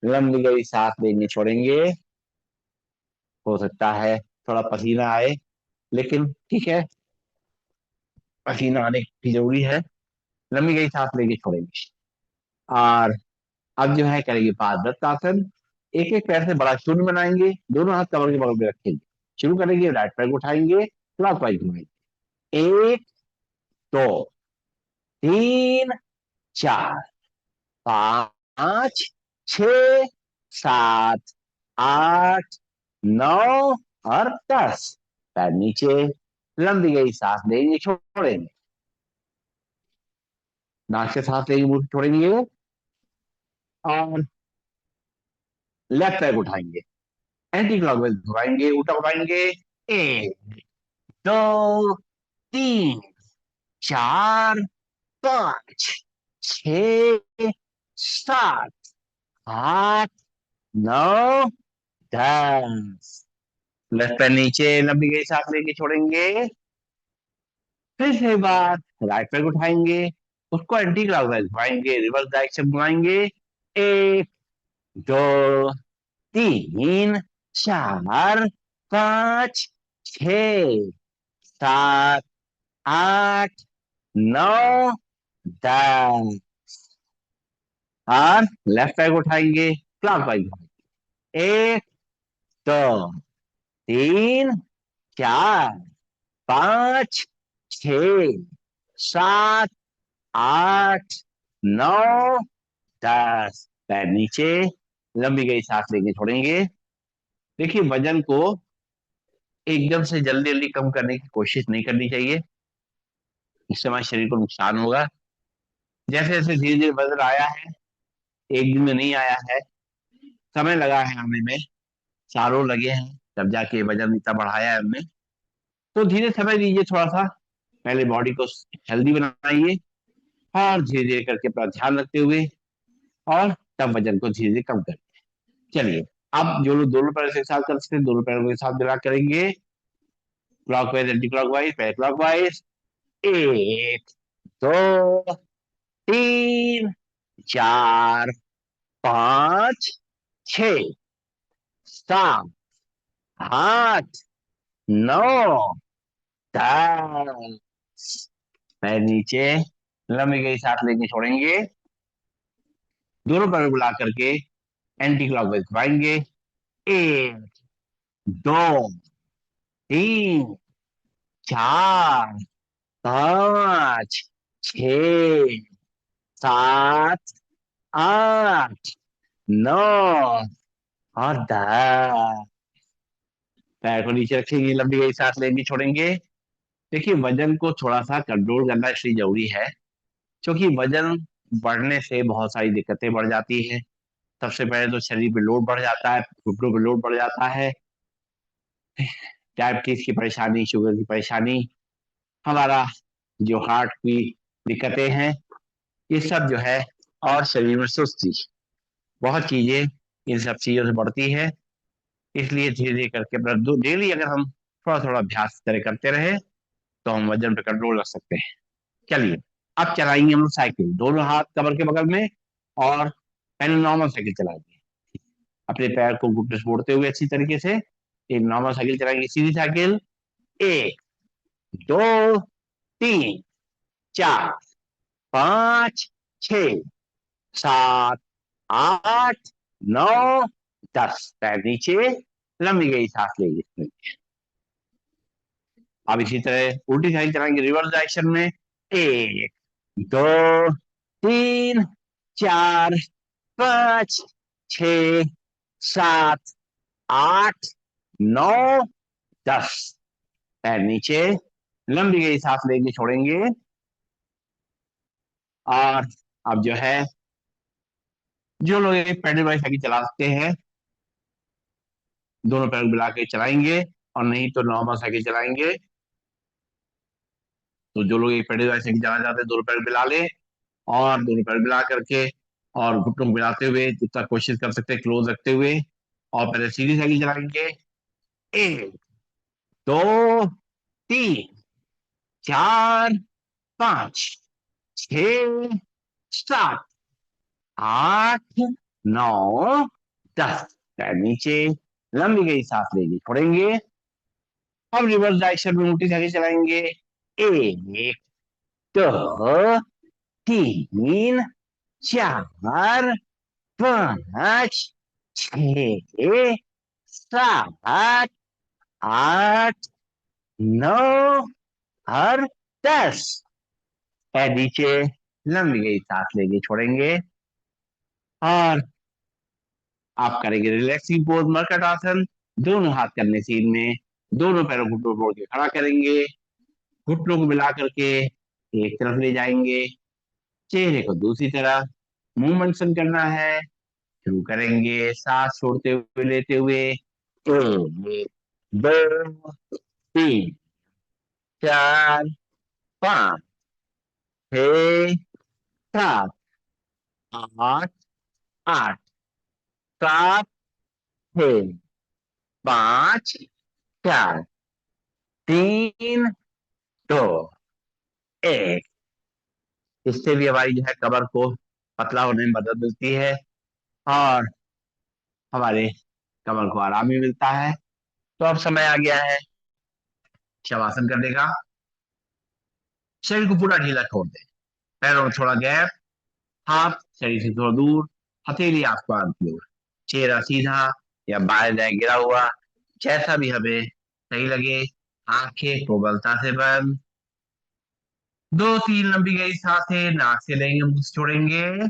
लंबी गई सांस लेंगे, छोड़ेंगे। हो सकता है थोड़ा पसीना आए, लेकिन ठीक है, पसीना आने की जरूरी है। लंबी गई सांस लेंगे, छोड़ेंगे। और अब जो है करेंगे पादवृत्तासन। एक एक पैर से बड़ा शून्य बनाएंगे, दोनों हाथ कमर के बगल में रखेंगे। शुरू करेंगे, राइट पैर को उठाएंगे, क्लॉकवाइज घुमाएंगे। एक, दो, तीन, चार, पांच, छ, सात, आठ, नौ और 10। पैर नीचे, लंबी गई सांस लेंगे, छोड़ेंगे। नाक से सांस लेंगे, मुंह से छोड़ेंगे। और लेफ्ट पैर को उठाएंगे, एंटी क्लॉकवाइज घुमाएंगे, उल्टा उठाएंगे। एक, दो, तीन, चार, पांच, छ, सात, आठ, नौ, 10। लेफ्ट पैर नीचे, लंबी गई सांस लेके छोड़ेंगे। फिर से एक बार राइट पैर को उठाएंगे, उसको एंटी क्लॉकवाइज घुमाएंगे, रिवर्स डायरेक्शन घुमाएंगे। एक, दो, तीन, चार, पांच, छ, सात, आठ, नौ, 10। और लेफ्ट पैर को उठाएंगे, क्लॉकवाइज। एक, दो, तीन, चार, पांच, छ, सात, आठ, नौ, 10। पैर नीचे, लंबी गई सांस लेके छोड़ेंगे। देखिए, वजन को एकदम से जल्दी जल्दी कम करने की कोशिश नहीं करनी चाहिए, इससे हमारे शरीर को नुकसान होगा। जैसे जैसे धीरे धीरे वजन आया है, एक दिन में नहीं आया है, समय लगा है आने में, सालों लगे हैं, तब जाके वजन इतना बढ़ाया है हमने। तो धीरे समय दीजिए थोड़ा सा, पहले बॉडी को हेल्दी बनाइए और धीरे धीरे करके अपना ध्यान रखते हुए, और तब वजन को धीरे धीरे कम करें। चलिए, अब जो लोग दोनों पैर से साथ कर सकते हैं, दोनों पैरों के साथ मिला करेंगे, क्लॉकवाइज एंटी क्लॉकवाइज, पैर क्लॉकवाइज। एक, दो, तीन, चार, पांच, छ, सात, आठ, नौ, 10। पैर नीचे, लंबी गई सांस लेके छोड़ेंगे। दोनों पैर बुला करके एंटी क्लॉकवाइज घुमाएंगे। एक, दो, तीन, चार, पाँच, छ, सात, आठ, नौ और 10। पैर को नीचे रखेंगे, लंबी गई सांस लेंगे, छोड़ेंगे। देखिए, वजन को थोड़ा सा कंट्रोल करना इसलिए जरूरी है क्योंकि वजन बढ़ने से बहुत सारी दिक्कतें बढ़ जाती हैं। सबसे पहले तो शरीर पे लोड बढ़ जाता है, घुटनों पे लोड बढ़ जाता है, डायबिटीज की परेशानी, शुगर की परेशानी, हमारा जो हार्ट की दिक्कतें हैं, ये सब जो है, और शरीर में सुस्ती, बहुत चीजें इन सब चीजों से बढ़ती है। इसलिए धीरे धीरे करके अपना डेली अगर हम थोड़ा थोड़ा अभ्यास तरह करते रहे तो हम वजन पे कंट्रोल रख सकते हैं। चलिए, अब चलाएंगे हम लोग साइकिल, दोनों हाथ कमर के बगल में, और पहले नॉर्मल साइकिल चलाएंगे, अपने पैर को घुटने से मोड़ते हुए अच्छी तरीके से। एक नॉर्मल साइकिल चलाएंगे, सीधी साइकिल। एक, दो, तीन, चार, पाँच, छ, सात, आठ, नौ, 10। पैर नीचे, लंबी गई सांस लेंगे। अब इसी तरह उल्टी साइड चलाएंगे, रिवर्स डायरेक्शन में। एक, दो, तीन, चार, पाँच, छ, सात, आठ, नौ, 10। पैर नीचे, लंबी गई सांस लेंगे, छोड़ेंगे। और अब जो है, जो लोग एक पैडल वाली साइकिल चला सकते हैं, दोनों पैर मिला के चलाएंगे, और नहीं तो नॉर्मल साइकिल चलाएंगे। तो जो लोग एक पैडल वाली साइकिल चलाना चाहते हैं, दोनों पैर मिला ले, और दोनों पैर मिला करके और घुटनों को मिलाते हुए जितना कोशिश कर सकते हैं क्लोज रखते हुए, और पहले सीधी साइकिल चलाएंगे। एक, दो, तीन, चार, पाँच, छ, सात, आठ, नौ, 10। पैर नीचे, लंबी गई सांस लेंगे, छोड़ेंगे। अब रिवर्स डायरेक्शन में उल्टी साइकिल चलाएंगे। एक, दो, तीन, चार, पाँच, छ, सात, आठ, नौ और 10। पैर नीचे, लंबी गई सांस लेंगे, छोड़ेंगे। और आप करेंगे रिलैक्सिंग पोज, मरकट आसन। दोनों हाथ करने सीन में, दोनों पैरों को घुटनों मोड़ के खड़ा करेंगे, घुटनों को मिला करके एक तरफ ले जाएंगे, चेहरे को दूसरी तरफ, मुंह मंथन करना है। शुरू करेंगे, सांस छोड़ते हुए, लेते हुए। एक, दो, तीन, चार, पाँच, छ, सात, आठ, आठ, सात, छ, पाँच, चार, तीन, दो, एक। इससे भी हमारी जो है कमर को पतला होने में मदद मिलती है, और हमारे कमर को आराम भी मिलता है। तो अब समय आ गया है शवासन करने का। शरीर को पूरा ढीला छोड़ दें, पैरों में थोड़ा गैप, हाथ शरीर से थोड़ा दूर, हथेली आसमान की ओर, चेहरा सीधा या बाएं दाएं गिरा हुआ, जैसा भी हमें सही लगे। आंखें प्रबलता से बंद। दो तीन लंबी गई सांसें नाक से लेंगे, मुंह से छोड़ेंगे।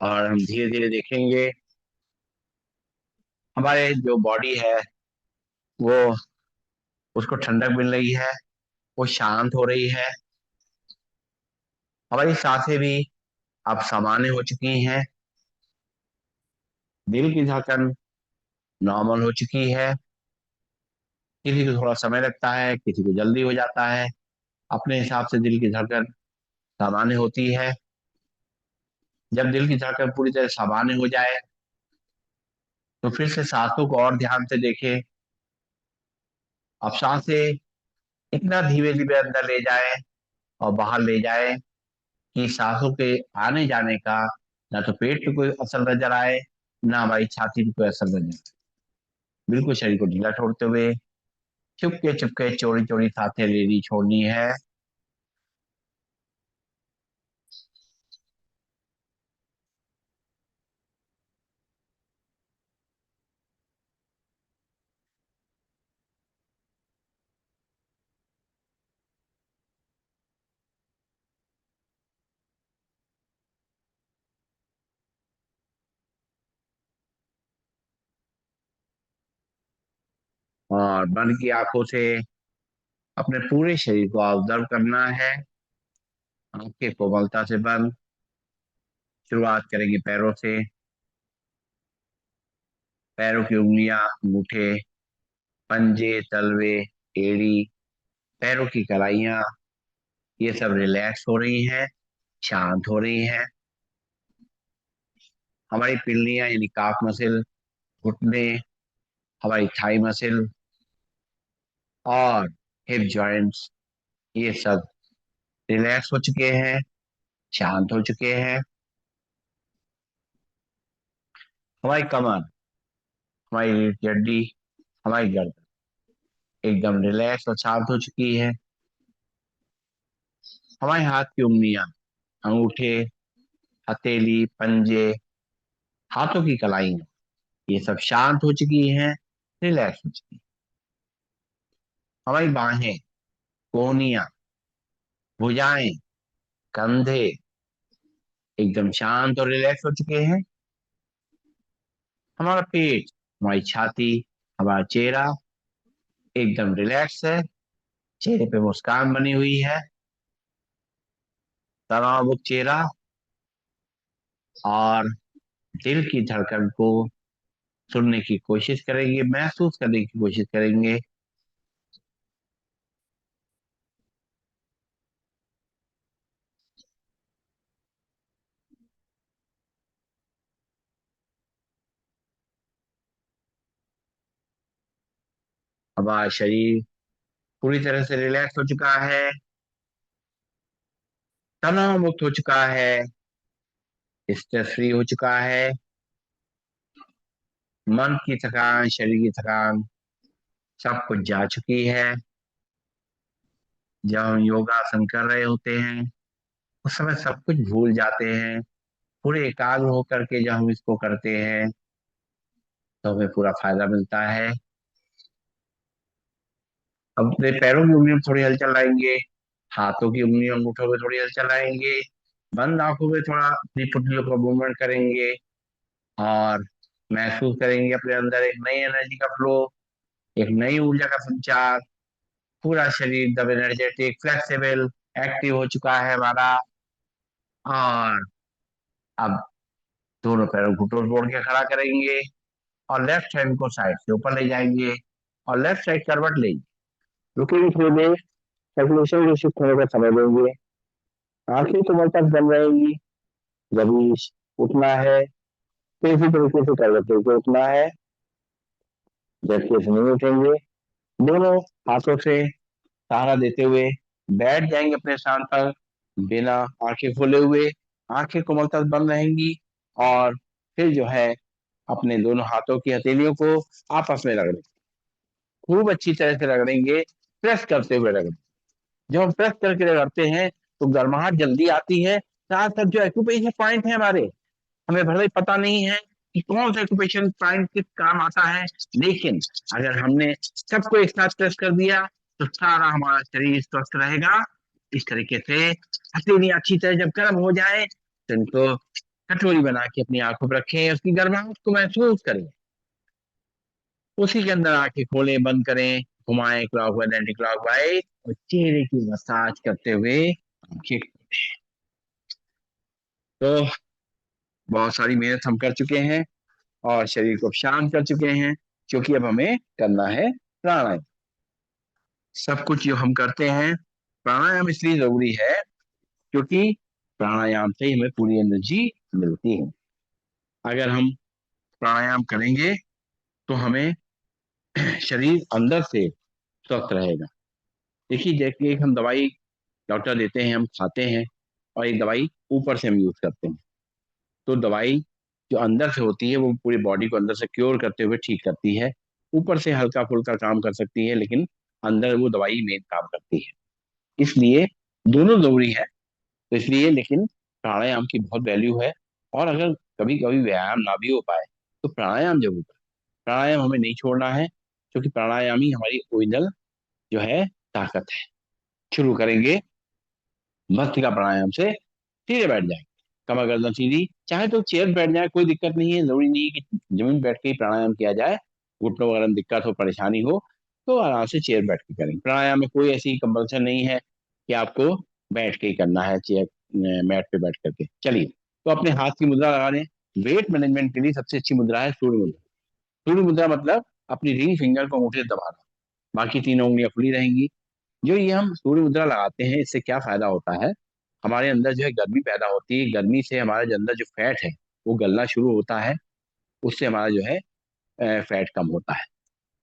और हम धीरे धीरे देखेंगे हमारे जो बॉडी है, वो, उसको ठंडक मिल रही है, वो शांत हो रही है। हमारी सांसें भी अब सामान्य हो चुकी हैं। दिल की धड़कन नॉर्मल हो चुकी है। किसी को थोड़ा समय लगता है, किसी को जल्दी हो जाता है। अपने हिसाब से दिल की धड़कन सामान्य होती है। जब दिल की धड़कन पूरी तरह सामान्य हो जाए तो फिर से सांसों को और ध्यान से देखें। अब सांसें इतना धीरे धीरे अंदर ले जाए और बाहर ले जाए कि सांसों के आने जाने का ना तो पेट पे कोई असर नजर आए, ना हमारी छाती पे कोई असर देने। बिल्कुल शरीर को ढीला छोड़ते हुए चुपके चुपके चोरी चोरी सांसें लेनी छोड़नी है। और बंद की आंखों से अपने पूरे शरीर को ऑब्जर्व करना है। आंखें कोमलता से बंद। शुरुआत करेंगे पैरों से। पैरों की उंगलियां, अंगूठे, पंजे, तलवे, एड़ी, पैरों की कलाइयां, ये सब रिलैक्स हो रही हैं, शांत हो रही हैं। हमारी पिल्लियां यानी काफ मसल, घुटने, हमारी थाई मसल और हिप जॉइंट्स, ये सब रिलैक्स हो चुके हैं, शांत हो चुके हैं। हमारी कमर, हमारी रीढ़ की हड्डी, हमारी गर्दन एकदम रिलैक्स और शांत हो चुकी है। हमारे हाथ की उंगलियां, अंगूठे, हथेली, पंजे, हाथों की कलाइयां, ये सब शांत हो चुकी हैं, रिलैक्स हो चुकी हैं। हमारी बाहें, कोहनियां, भुजाएं, कंधे एकदम शांत और रिलैक्स हो चुके हैं। हमारा पेट, हमारी छाती, हमारा चेहरा एकदम रिलैक्स है, चेहरे पे मुस्कान बनी हुई है, तनाव मुक्त चेहरा। और दिल की धड़कन को सुनने की कोशिश करेंगे, महसूस करने की कोशिश करेंगे। हमारा शरीर पूरी तरह से रिलैक्स हो चुका है, तनाव मुक्त हो चुका है, स्ट्रेस फ्री हो चुका है। मन की थकान, शरीर की थकान सब कुछ जा चुकी है। जब हम योगासन कर रहे होते हैं उस समय सब कुछ भूल जाते हैं। पूरे एकाग्र होकर के जब हम इसको करते हैं तो हमें पूरा फायदा मिलता है। अब अपने पैरों की उंगलियों में थोड़ी हलचल लाएंगे, हाथों की उंगलियों अंगूठों में थोड़ी हलचल लाएंगे, बंद आंखों में थोड़ा अपनी पुतलियों का मूवमेंट करेंगे और महसूस करेंगे अपने अंदर एक नई एनर्जी का फ्लो, एक नई ऊर्जा का संचार। पूरा शरीर एकदम एनर्जेटिक, फ्लेक्सिबल, एक्टिव हो चुका है हमारा। और अब दोनों पैरों को घुटनों जोड़ के खड़ा करेंगे और लेफ्ट हैंड को साइड से ऊपर ले जाएंगे और लेफ्ट साइड करवट लेंगे। रुकेंगे थोड़ी देर, सर्कुलेशन को शिफ्ट होने का समय देंगे। आंखें तो तक बंद रहेंगी। जब उठना है तो इसी तरीके से करवट लेके उठना है, जबकि ऐसे नहीं उठेंगे। दोनों हाथों से सहारा देते हुए बैठ जाएंगे अपने स्थान पर, बिना आंखें खोले हुए। आंखें कोमलता से बंद रहेंगी और फिर जो है अपने दोनों हाथों की हथेलियों को आपस में रगड़ें, खूब अच्छी तरह से रगड़ेंगे, प्रेस करते हुए रगड़ें। जब हम प्रेस करके रगड़ते हैं तो गर्माहट जल्दी आती है। साथ साथ जो एक्यूपेशन पॉइंट है हमारे, हमें भले ही पता नहीं है कि कौन सा एक्यूपेशन पॉइंट किस काम आता है, लेकिन अगर हमने सबको एक साथ प्रेस कर दिया तो सारा हमारा शरीर स्वस्थ रहेगा। इस तरीके से हथेली अच्छी तरह जब गर्म हो जाए तो इनको कटोरी बना के अपनी आंखों पर रखें, उसकी गर्माहट को महसूस करें। उसी के अंदर आंखें खोलें, बंद करें, घुमाएं क्लॉकवाइज एंटी क्लॉकवाइज और चेहरे की मसाज करते हुए आंखें। तो बहुत सारी मेहनत हम कर चुके हैं और शरीर को शांत कर चुके हैं, क्योंकि अब हमें करना है प्राणायाम। सब कुछ जो हम करते हैं, प्राणायाम इसलिए जरूरी है क्योंकि प्राणायाम से ही हमें पूरी एनर्जी मिलती है। अगर हम प्राणायाम करेंगे तो हमें शरीर अंदर से स्वस्थ रहेगा। देखिए, जैसे एक हम दवाई डॉक्टर देते हैं, हम खाते हैं, और एक दवाई ऊपर से हम यूज करते हैं। तो दवाई जो अंदर से होती है वो पूरी बॉडी को अंदर से क्योर करते हुए ठीक करती है। ऊपर से हल्का फुल्का काम कर सकती है, लेकिन अंदर वो दवाई मेन काम करती है। इसलिए दोनों जरूरी है। तो इसलिए लेकिन प्राणायाम की बहुत वैल्यू है। और अगर कभी कभी व्यायाम ना भी हो पाए तो प्राणायाम जरूर करें। प्राणायाम हमें नहीं छोड़ना है, क्योंकि प्राणायाम ही हमारी ओरिजिनल जो है ताकत है। शुरू करेंगे भस्त्रिका प्राणायाम से। सीधे बैठ जाएंगे, कमर गर्दन सीधी। चाहे तो चेयर बैठ जाए, कोई दिक्कत नहीं है, जरूरी नहीं है कि जमीन बैठ के ही प्राणायाम किया जाए। घुटनों वगैरह में दिक्कत हो, परेशानी हो, तो आराम से चेयर बैठ के करेंगे। प्राणायाम में कोई ऐसी कंपल्सन नहीं है कि आपको बैठ के ही करना है, चेयर मैट पे बैठ करके। चलिए, तो अपने हाथ की मुद्रा लगा लें। वेट मैनेजमेंट के लिए सबसे अच्छी मुद्रा है सूर्य मुद्रा। सूर्य मुद्रा मतलब अपनी रिंग फिंगर को अंगूठे से दबाना, बाकी तीनों उंगलियां खुली रहेंगी। जो ये हम सूर्य मुद्रा लगाते हैं, इससे क्या फायदा होता है? हमारे अंदर जो है गर्मी पैदा होती है। गर्मी से हमारे जो अंदर जो फैट है वो गलना शुरू होता है। उससे हमारा जो है फैट कम होता है।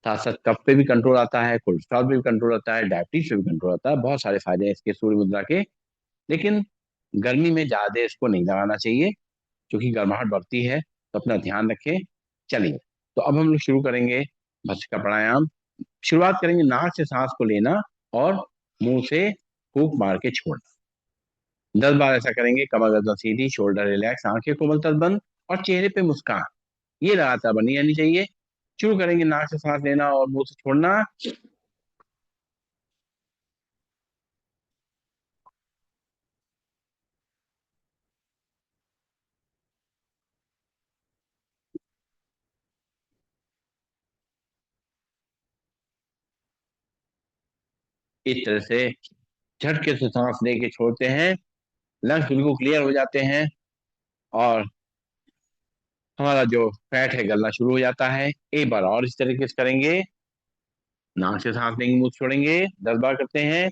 साथ साथ कफ पे भी कंट्रोल आता है, कोलेस्ट्रॉल पे भी कंट्रोल आता है, डायबिटीज पे भी कंट्रोल आता है। बहुत सारे फायदे हैं इसके सूर्य मुद्रा के। लेकिन गर्मी में ज्यादा इसको नहीं लगाना चाहिए, क्योंकि गर्माहट बढ़ती है। तो अपना ध्यान रखें। चलिए, तो अब हम लोग शुरू करेंगे भस्त्रिका प्राणायाम। शुरुआत करेंगे नाक से सांस को लेना और मुंह से फूंक मार के छोड़ना। 10 बार ऐसा करेंगे। कमर गर्दन सीधी, शोल्डर रिलैक्स, आंखें कोमल तक बंद और चेहरे पे मुस्कान, ये लगातार बनी रहनी चाहिए। शुरू करेंगे नाक से सांस लेना और मुंह से छोड़ना। इस तरह से झटके से सांस लेके छोड़ते हैं, लंग्स बिल्कुल क्लियर हो जाते हैं और हमारा जो फैट है गलना शुरू हो जाता है। एक बार और इस तरीके से करेंगे। नाक से सांस लेंगे, मुंह से छोड़ेंगे। 10 बार करते हैं।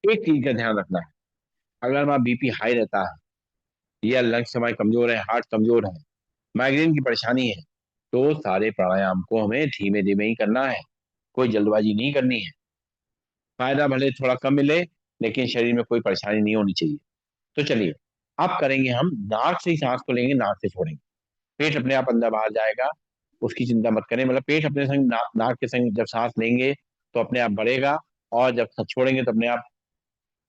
एक चीज का ध्यान रखना है, अगर हमारा बीपी हाई रहता है या लंग्स हमारे कमजोर है, हार्ट कमजोर है, माइग्रेन की परेशानी है, तो सारे प्राणायाम को हमें धीमे धीमे ही करना है। कोई जल्दबाजी नहीं करनी है। फायदा भले थोड़ा कम मिले, लेकिन शरीर में कोई परेशानी नहीं होनी चाहिए। तो चलिए, अब करेंगे हम नाक से ही सांस को लेंगे, नाक से छोड़ेंगे। पेट अपने आप अंदर बाहर जाएगा, उसकी चिंता मत करें। मतलब पेट अपने संग नाक के संग जब सांस लेंगे तो अपने आप बढ़ेगा, और जब छोड़ेंगे तो अपने आप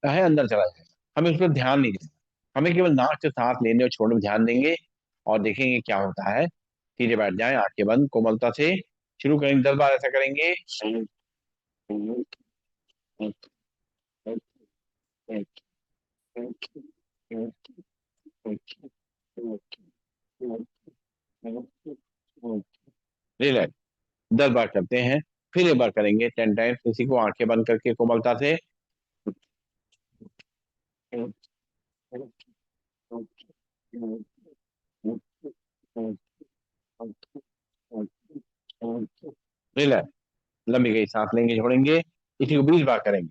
है अंदर चला जाएगा। हमें उस पर ध्यान नहीं देना। हमें केवल नाक से सांस लेने और छोड़ने में ध्यान देंगे, और देखेंगे क्या होता है। सीधे बैठ जाएं, आंखें बंद, कोमलता से। शुरू करेंगे, 10 बार ऐसा करेंगे। रिलैक्स। 10 बार करते हैं। फिर एक बार करेंगे 10 टाइम्स। किसी को आंखें बंद करके कोमलता से। रिलैक्स। लंबी गई सांस लेंगे, छोड़ेंगे। इसी को 20 बार करेंगे।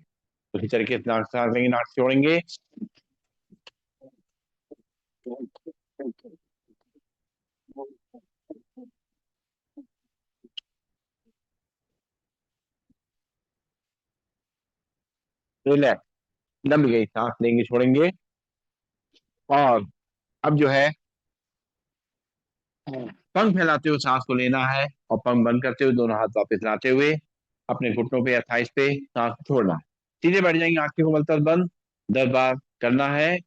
उसी तरीके से नाक से सांस लेंगे, नाक से छोड़ेंगे। रिलैक्स। लंबी गई सांस लेंगे, छोड़ेंगे। और अब जो है पंख फैलाते हुए सांस को लेना है, और पंख बंद करते हुए दोनों हाथ वापस लाते हुए अपने घुटनों पे या थाइस पे सांस को छोड़ना है। सीधे बैठ जाएंगे, आंखें को मलतब बंद। 10 बार करना है।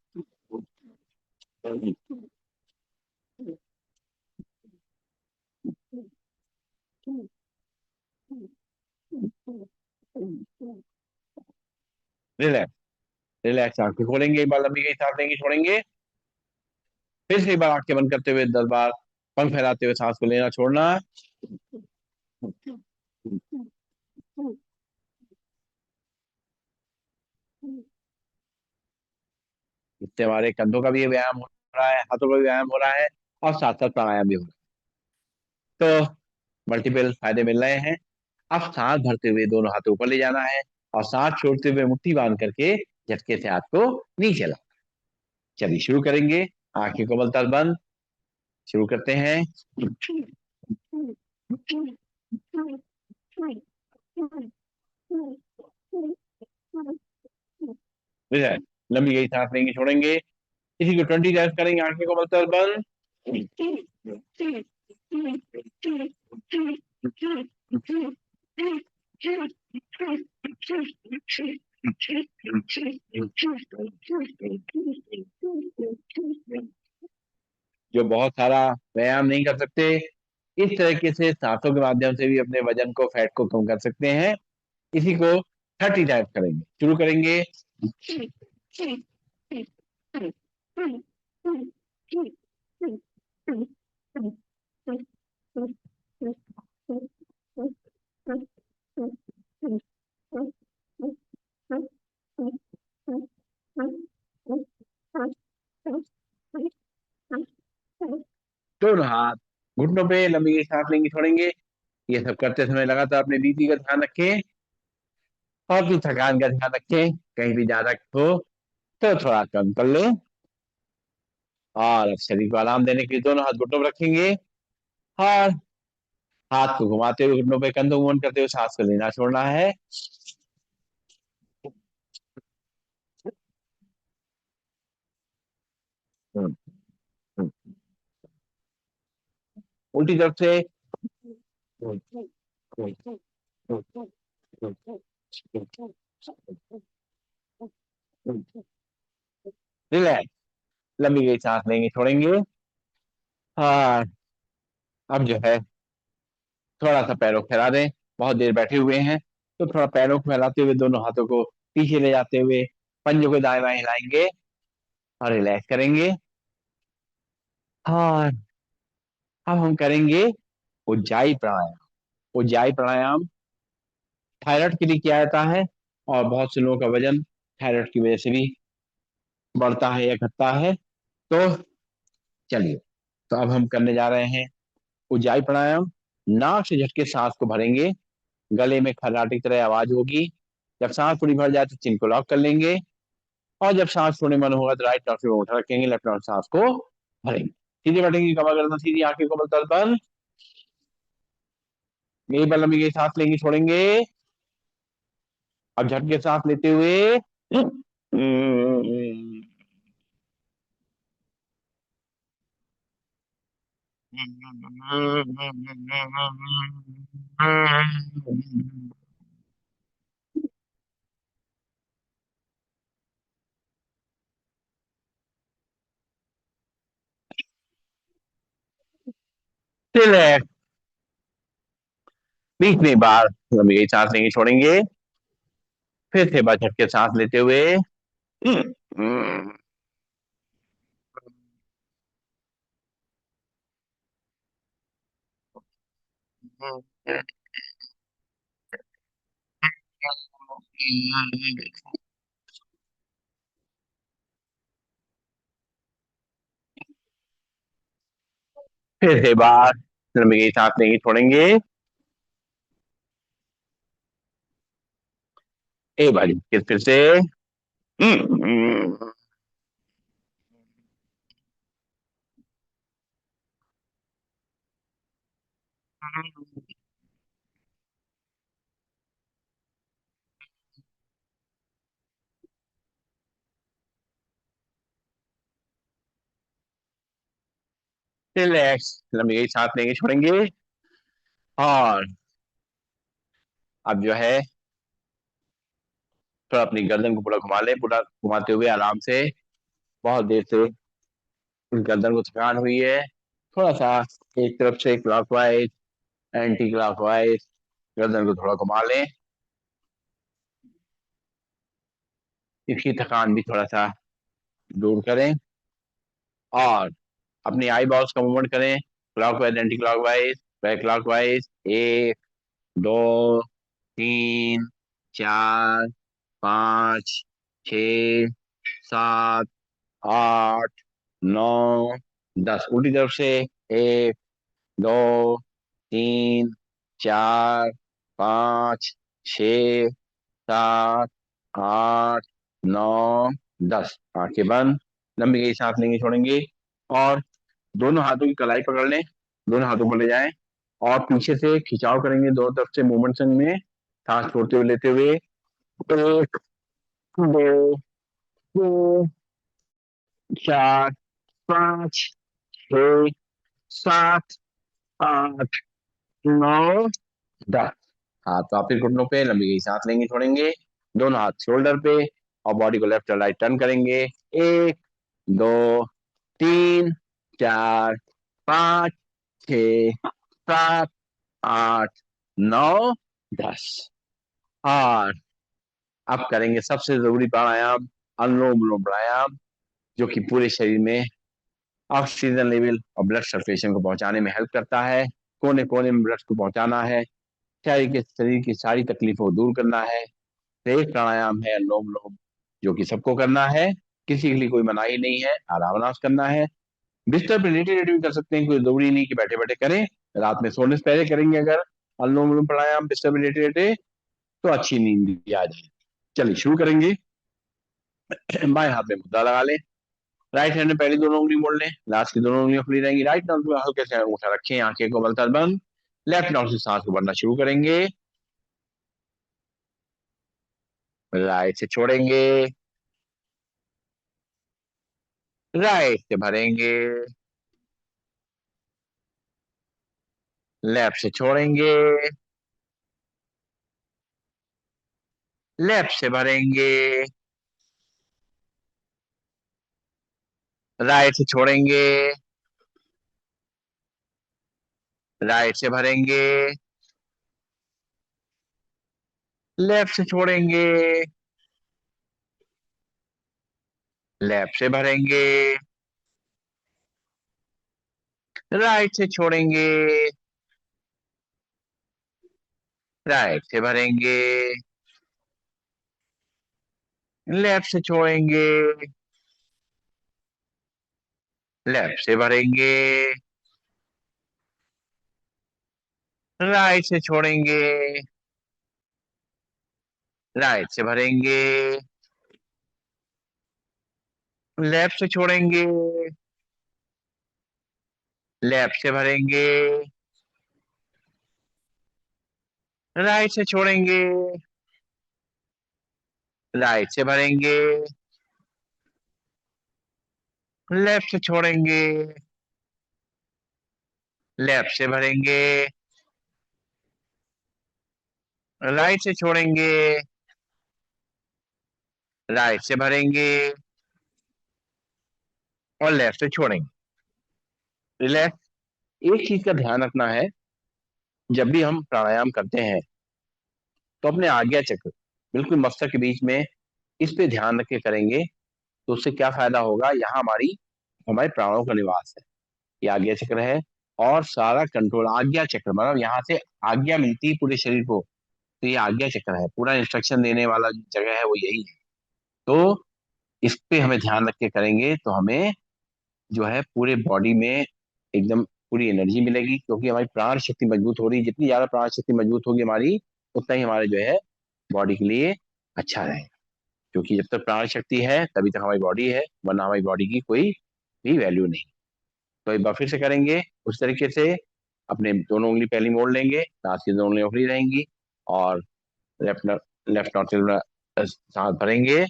रिलैक्स। रिलैक्स, आंखें खोलेंगे, एक बार लंबी गई सांस लेंगे, छोड़ेंगे। फिर से एक बार आंखें बंद करते हुए 10 बार पंख फैलाते हुए सांस को लेना, छोड़ना। इससे हमारे कंधों का भी व्यायाम हो रहा है, हाथों का भी व्यायाम हो रहा है, और साथ साथ प्राणायाम भी हो रहा है। तो मल्टीपल फायदे मिल रहे हैं। अब सांस भरते हुए दोनों हाथों ऊपर ले जाना है, और सांस छोड़ते हुए मुट्ठी बांध करके झटके से हाथ को नीचे ला। चलिए शुरू करेंगे। आंखें को बलता बंद। शुरू करते हैं। लंबी गई सांस लेंगे, छोड़ेंगे। इसी को 20 टाइम्स करेंगे, आंखें को मलतल बंद। जो बहुत सारा व्यायाम नहीं कर सकते, इस तरीके से सांसों के माध्यम से भी अपने वजन को, फैट को कम कर सकते हैं। इसी को 30 टाइम्स करेंगे, शुरू करेंगे। दोनों हाथ घुटनों पे, लंबी सांस लेंगे, छोड़ेंगे। ये सब करते समय लगातार अपने बीपी का ध्यान रखें और भी थकान का ध्यान रखें। कहीं भी ज्यादा हो तो थोड़ा कम कर लें। और अब शरीर को आराम देने के लिए दोनों हाथ घुटनों पर रखेंगे और हाथ को घुमाते हुए घुटनों पे, कंधों को मूवमेंट करते हुए सांस को लेना छोड़ना है। हम्म, हम्म। उल्टी तरफ से। रिलैक्स। लंबी गई सांस लेंगे, छोड़ेंगे। और अब जो है थोड़ा सा पैरों को फैला दें। बहुत देर बैठे हुए हैं तो थोड़ा पैरों को फैलाते हुए दोनों हाथों को पीछे ले जाते हुए पंजों को दाएं बाएं हिलाएंगे और रिलैक्स करेंगे। और अब हम करेंगे उज्जाई प्राणायाम। उज्जाई प्राणायाम थायराइड के लिए किया जाता है और बहुत से लोगों का वजन थायराइड की वजह से भी बढ़ता है या घटता है। तो चलिए, तो अब हम करने जा रहे हैं उज्जाई प्राणायाम। नाक से झटके सांस को भरेंगे, गले में खर्राटे की तरह आवाज होगी। जब सांस पूरी भर जाए तो चिन को लॉक कर लेंगे और जब सांस छोड़ने मन होगा तो राइट नॉस्ट्रिल में उठा रखेंगे, लेफ्ट नॉस्ट्रिल सांस को भरेंगे। सीधे बैठेंगे, कमर गर्दन सीधी, आंखें को बल बंद। यही बल लंबी सांस लेंगे, छोड़ेंगे। अब झटके सांस लेते हुए रिलैक्स। बीच में बार लंबी सांस लेंगे, छोड़ेंगे। फिर से बार झटके सांस लेते हुए फिर से बार लंबी सांस लेंगे, छोड़ेंगे। एक बार फिर से रिलैक्स। लंबी सांस लेंगे, छोड़ेंगे। और अब जो है थोड़ा अपनी गर्दन को पूरा घुमा ले, पूरा घुमाते हुए आराम से। बहुत देर से गर्दन को थकान हुई है, थोड़ा सा एक तरफ से क्लॉकवाइज, एंटी क्लॉकवाइज गर्दन को थोड़ा घुमा लें। इसकी थकान भी थोड़ा सा दूर करें। और अपनी आई बॉल्स का मूवमेंट करें, क्लॉकवाइज, एंटी क्लॉकवाइज, क्लॉकवाइज। एक, दो, तीन, चार, पाँच, छ, सात, आठ, नौ, 10। उल्टी तरफ से। एक, दो, तीन, चार, पाँच, छ, सात, आठ, नौ, 10। आंखें बंद। लंबी गई सांस लेंगे, छोड़ेंगे। और दोनों हाथों की कलाई पकड़ लें, दोनों हाथों पर ले जाएं और पीछे से खिंचाव करेंगे दोनों तरफ से मूवमेंट में, सांस छोड़ते हुए लेते हुए। एक, दो, तीन, चार, पाँच, छः, सात, आठ, नौ, 10। हाथ वापिस घुटनों पे, लंबी गई सांस लेंगे, छोड़ेंगे। दोनों हाथ शोल्डर पे और बॉडी को लेफ्ट और राइट टर्न करेंगे। एक, दो, तीन, चार, पाँच, छ, सात, आठ, नौ, 10। और अब करेंगे सबसे जरूरी प्राणायाम, अनुलोम विलोम प्राणायाम, जो कि पूरे शरीर में ऑक्सीजन लेवल और ब्लड सर्कुलेशन को पहुंचाने में हेल्प करता है। कोने कोने में ब्लड को पहुंचाना है, शरीर की सारी तकलीफों को दूर करना है। तो एक प्राणायाम है अनुलोम विलोम, जो कि सबको करना है, किसी के लिए कोई मनाही नहीं है, आराम आराम से करना है। बिस्तर पे लेटे लेटे भी कर सकते हैं, कोई जरूरी नहीं कि बैठे बैठे करें। रात में सोने से पहले करेंगे अगर अनुलोम विलोम प्राणायाम बिस्तर पे लेटे लेटे, तो अच्छी नींद भी आ जाएगी। चलिए शुरू करेंगे। बाएं हाथ में मुद्रा लगा लें, राइट हैंड में पहली दोनों उंगली मोड़ लें, लास्ट की दोनों उंगलियां खुली रहेंगी। राइट नॉट को हल्के से अंगूठा रखें, आंखें को बलतर बंद। लेफ्ट नॉट से सांस को भरना शुरू करेंगे, राइट से छोड़ेंगे, राइट से भरेंगे, लेफ्ट से छोड़ेंगे, लेफ्ट से भरेंगे, राइट से छोड़ेंगे, राइट से भरेंगे, लेफ्ट से छोड़ेंगे, लेफ्ट से भरेंगे, राइट से छोड़ेंगे, राइट से भरेंगे, लेफ्ट से छोड़ेंगे, लेफ्ट से भरेंगे, राइट से छोड़ेंगे, राइट से भरेंगे, लेफ्ट से छोड़ेंगे, लेफ्ट से भरेंगे, राइट से छोड़ेंगे, राइट से भरेंगे, लेफ्ट से छोड़ेंगे, लेफ्ट से भरेंगे, राइट से छोड़ेंगे, राइट से भरेंगे और लेफ्ट से छोड़ेंगे। रिलैक्स। एक चीज का ध्यान रखना है, जब भी हम प्राणायाम करते हैं तो अपने आज्ञा चक्र बिल्कुल मस्तक के बीच में, इस पे ध्यान रख के करेंगे। तो उससे क्या फायदा होगा, यहाँ हमारे प्राणों का निवास है, ये आज्ञा चक्र है। और सारा कंट्रोल आज्ञा चक्र, मतलब यहाँ से आज्ञा मिलती है पूरे शरीर को, तो ये आज्ञा चक्र है, पूरा इंस्ट्रक्शन देने वाला जो जगह है वो यही है। तो इस पे हमें ध्यान रख के करेंगे तो हमें जो है पूरे बॉडी में एकदम पूरी एनर्जी मिलेगी, क्योंकि हमारी प्राण शक्ति मजबूत हो रही है। जितनी ज्यादा प्राण शक्ति मजबूत होगी हमारी, उतना ही हमारे जो है बॉडी के लिए अच्छा रहेगा। क्योंकि जब तक प्राण शक्ति है तभी तक हमारी बॉडी है, वरना हमारी बॉडी की कोई भी वैल्यू नहीं। तो एक बार फिर से करेंगे उस तरीके से। अपने दोनों उंगली पहली मोड़ लेंगे, लास्ट की दोनों उंगलियां उखड़ी रहेंगी और लेफ्ट लेफ्ट नॉस्ट्रिल में सांस भरेंगे,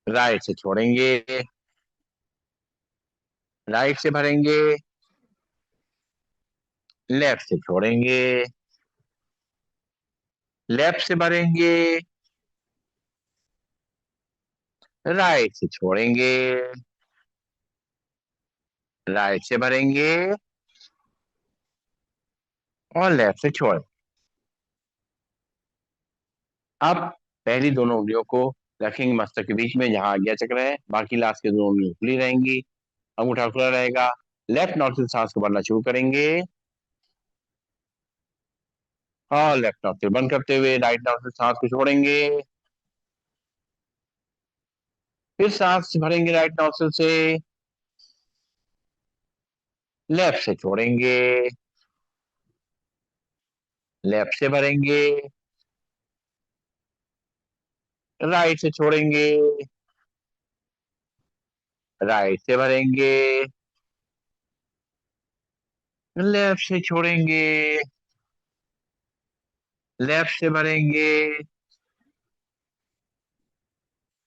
राइट से छोड़ेंगे, राइट से भरेंगे, लेफ्ट से छोड़ेंगे, लेफ्ट से भरेंगे, राइट से छोड़ेंगे, राइट से भरेंगे और लेफ्ट से छोड़। अब पहली दोनों उंगलियों को रखेंगे मस्तक के बीच में जहां आज्ञा चक्र है, बाकी लास्ट के दोनों उंगलियां खुली रहेंगी, अंगूठा खुला रहेगा। लेफ्ट नॉस्ट्रिल सांस को भरना शुरू करेंगे और लेफ्ट नॉस्ट्रिल बंद करते हुए राइट नॉस्ट्रिल सांस को छोड़ेंगे, फिर सांस भरेंगे राइट नॉस्ट्रिल से, लेफ्ट से छोड़ेंगे, लेफ्ट से भरेंगे, राइट से छोड़ेंगे, राइट से भरेंगे, लेफ्ट से छोड़ेंगे, लेफ्ट से भरेंगे,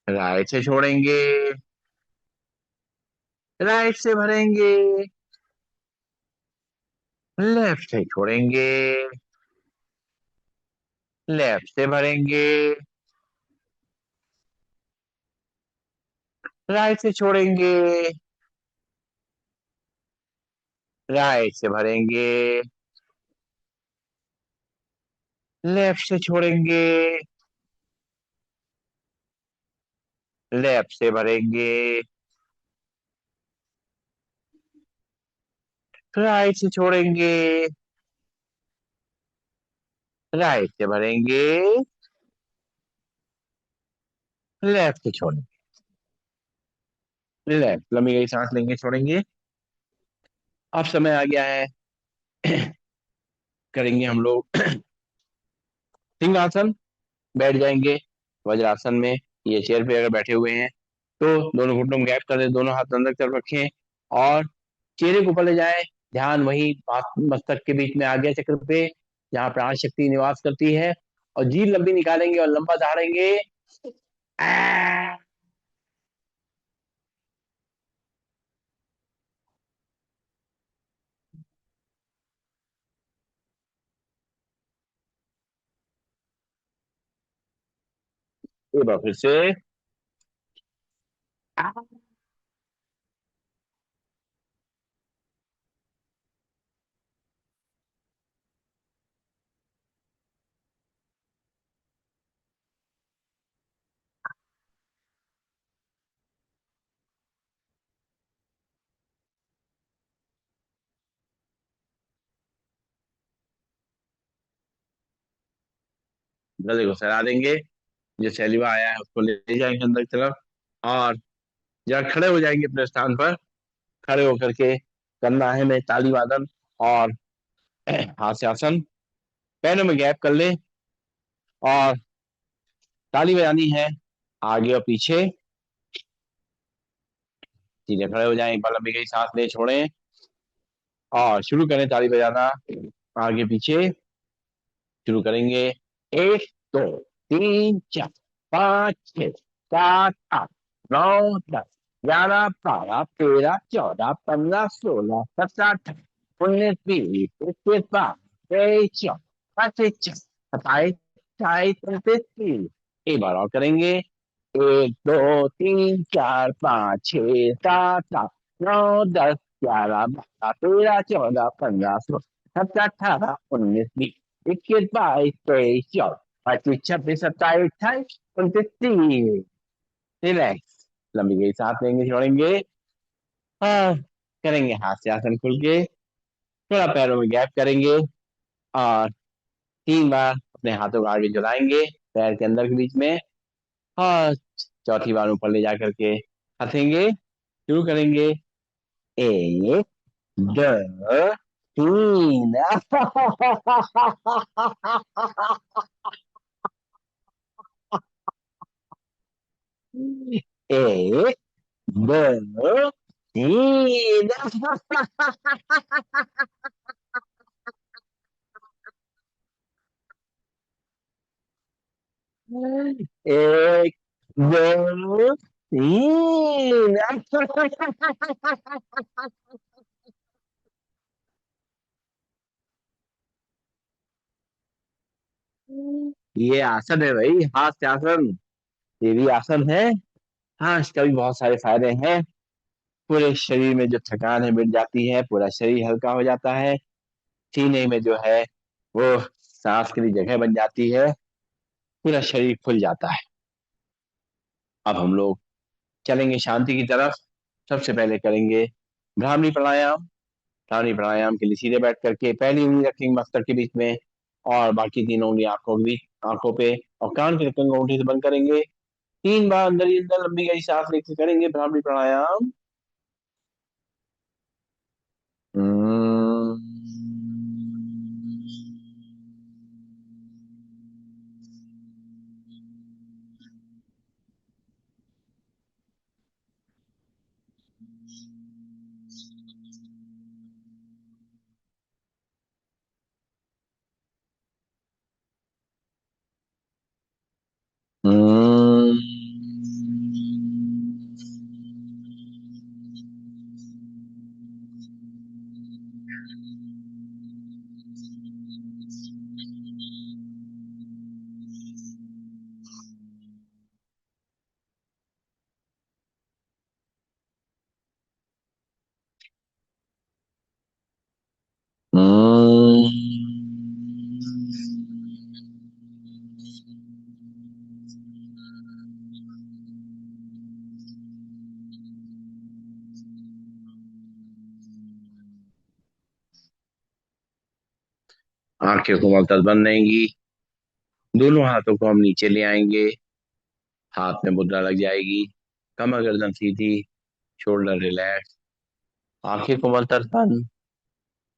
राइट से छोड़ेंगे, राइट से भरेंगे, लेफ्ट से छोड़ेंगे, लेफ्ट से भरेंगे, राइट से छोड़ेंगे, राइट से भरेंगे, लेफ्ट से छोड़ेंगे, लेफ्ट से भरेंगे, राइट से छोड़ेंगे, राइट से भरेंगे, लेफ्ट से छोड़ेंगे, लेफ्ट लंबी गई सांस लेंगे, छोड़ेंगे। अब समय आ गया है, करेंगे हम लोग सिंहासन, बैठ जाएंगे वज्रासन में। ये चेयर पे अगर बैठे हुए हैं तो दोनों घुटनों में गैप कर दे, दोनों हाथ अंदर की तरफ रखें और चेहरे को ऊपर ले जाएं। ध्यान वही मस्तक के बीच में आज्ञा चक्र पे, जहाँ प्राण शक्ति निवास करती है। और जीभ लंबी निकालेंगे और लंबा झाड़ेंगे। आ! एक बार फिर से। आ! गले को सरा देंगे, जो सैलिवा आया है उसको ले जाएंगे अंदर की तरफ। और जरा खड़े हो जाएंगे अपने स्थान पर। खड़े होकर के करना है मैं ताली वादन और हास्यासन। पैरों में गैप कर ले और ताली बजानी है आगे और पीछे। सीधे खड़े हो जाएं, एक बार लंबी गई सांस ले, छोड़ें और शुरू करें ताली बजाना आगे पीछे। शुरू करेंगे। एक, दो, तीन, चार, पाँच, छह, सात, आठ, नौ, 10, 11, 12, 13, 14, 15, 16, 17, 18, 19, 20, 21, 22, 23, 24, 25, 27, 28, 29, 30। एक बार और करेंगे। एक, दो, तीन, चार, पाँच, छह, सात, आठ, नौ, 10, 11, 12, 13, 14, 15, 16, 17, 18, 19, 20, 21, 22, 23, 24, 25, 26, 27, 28, 29, 30। रिलैक्स, लंबी गई सांस लेंगे, छोड़ेंगे। हाँ, करेंगे हाथ से आसन खुल के, थोड़ा पैरों में गैप करेंगे और 3 बार अपने हाथों को आगे झुलाएंगे पैर के अंदर के बीच में। और चौथी बार ऊपर ले जा करके हंसेंगे। शुरू करेंगे। एक, दो, तीन। एक, दो, तीन। एक, दो, तीन। ये आसन है भाई, हास्य आसन। ये भी आसन है। हाँ, इसका भी बहुत सारे फायदे हैं। पूरे शरीर में जो थकान है मिट जाती है, पूरा शरीर हल्का हो जाता है। सीने में जो है वो सांस के लिए जगह बन जाती है, पूरा शरीर खुल जाता है। अब हम लोग चलेंगे शांति की तरफ। सबसे पहले करेंगे भ्रामरी प्राणायाम। भ्रामरी प्राणायाम के लिए सीधे बैठ करके पहली उंगली रखेंगे मस्तक के बीच में और बाकी तीनों उंगली आंखों के बीच, आंखों पे और कान के रखेंगे, अंगूठी से बंद करेंगे। 3 बार अंदर ही अंदर लंबी गहरी सांस लेके करेंगे भ्रामरी प्राणायाम। हम्म। आंखें कोमलता बंद रहेंगी। दोनों हाथों को हम नीचे ले आएंगे। हाथ में मुद्रा लग जाएगी। कमर गर्दन सीधी, शोल्डर रिलैक्स, आंखें कोमलता बंद।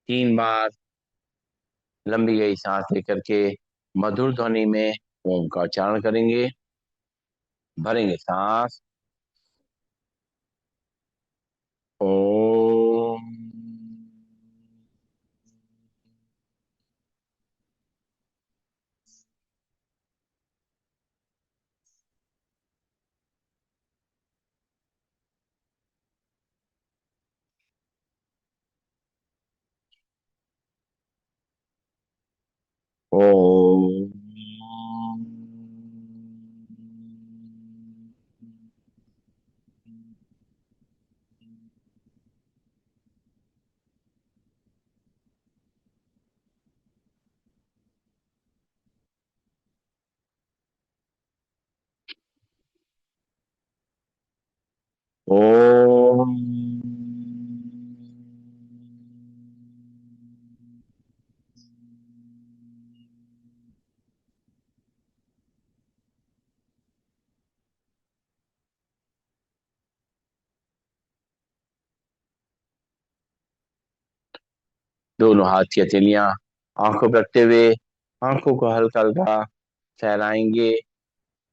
3 बार लंबी गई सांस लेकर के मधुर ध्वनि में ओम का उच्चारण करेंगे। भरेंगे सांस। ओम। ओम। ओम। दोनों हाथ की हथेलियां आंखों पर रखते हुए आंखों को हल्का हल्का सहलाएंगे।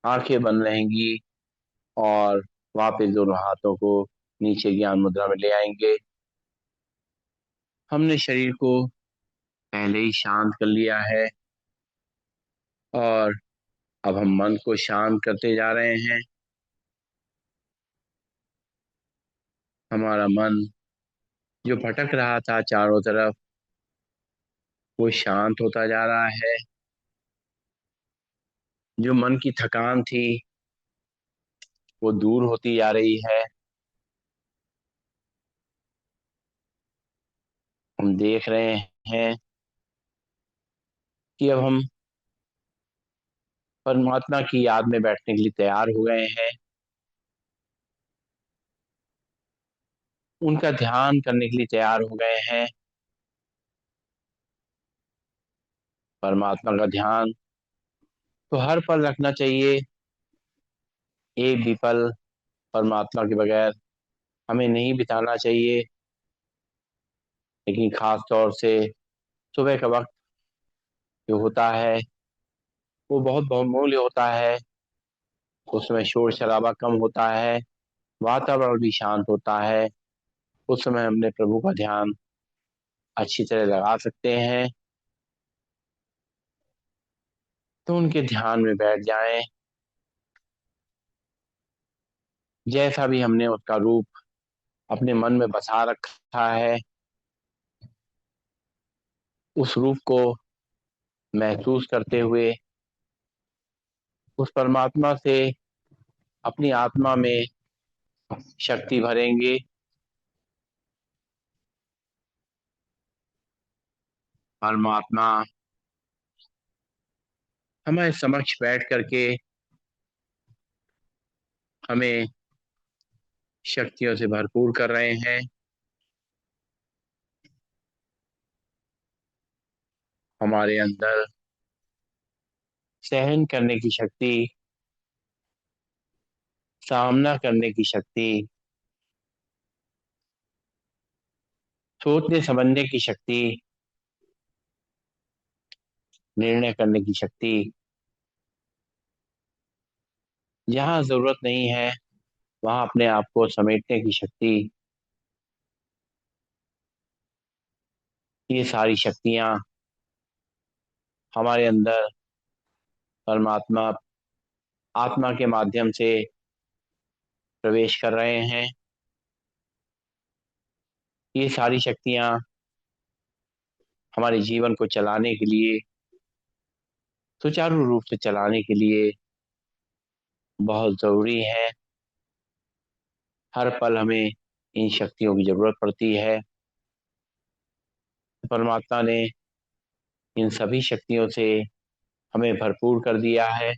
आंखें बंद रहेंगी और वापस दोनों हाथों को नीचे ज्ञान मुद्रा में ले आएंगे। हमने शरीर को पहले ही शांत कर लिया है और अब हम मन को शांत करते जा रहे हैं। हमारा मन जो भटक रहा था चारों तरफ, वो शांत होता जा रहा है। जो मन की थकान थी वो दूर होती जा रही है। हम देख रहे हैं कि अब हम परमात्मा की याद में बैठने के लिए तैयार हो गए हैं। उनका ध्यान करने के लिए तैयार हो गए हैं। परमात्मा का ध्यान तो हर पल रखना चाहिए। एक भी पल परमात्मा के बगैर हमें नहीं बिताना चाहिए। लेकिन खास तौर से सुबह का वक्त जो होता है वो बहुत बहुमूल्य होता है। उसमें शोर शराबा कम होता है, वातावरण भी शांत होता है। उस समय हमने प्रभु का ध्यान अच्छी तरह लगा सकते हैं। तो उनके ध्यान में बैठ जाएं। जैसा भी हमने उसका रूप अपने मन में बसा रखा है, उस रूप को महसूस करते हुए उस परमात्मा से अपनी आत्मा में शक्ति भरेंगे। परमात्मा हमारे समक्ष बैठ करके हमें शक्तियों से भरपूर कर रहे हैं। हमारे अंदर सहन करने की शक्ति, सामना करने की शक्ति, सोचने समझने की शक्ति, निर्णय करने की शक्ति, जहाँ जरूरत नहीं है वहां अपने आप को समेटने की शक्ति, ये सारी शक्तियां हमारे अंदर परमात्मा आत्मा के माध्यम से प्रवेश कर रहे हैं। ये सारी शक्तियां हमारे जीवन को चलाने के लिए, सुचारू रूप से चलाने के लिए बहुत जरूरी है। हर पल हमें इन शक्तियों की जरूरत पड़ती है। परमात्मा ने इन सभी शक्तियों से हमें भरपूर कर दिया है।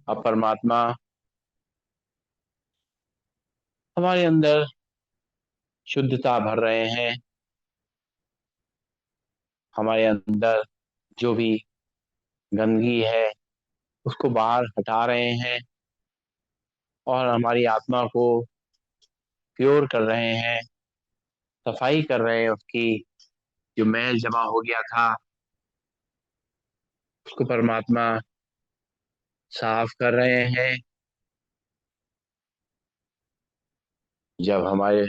अब परमात्मा हमारे अंदर शुद्धता भर रहे हैं। हमारे अंदर जो भी गंदगी है उसको बाहर हटा रहे हैं और हमारी आत्मा को प्योर कर रहे हैं, सफाई कर रहे हैं। उसकी जो मैल जमा हो गया था उसको परमात्मा साफ कर रहे हैं। जब हमारे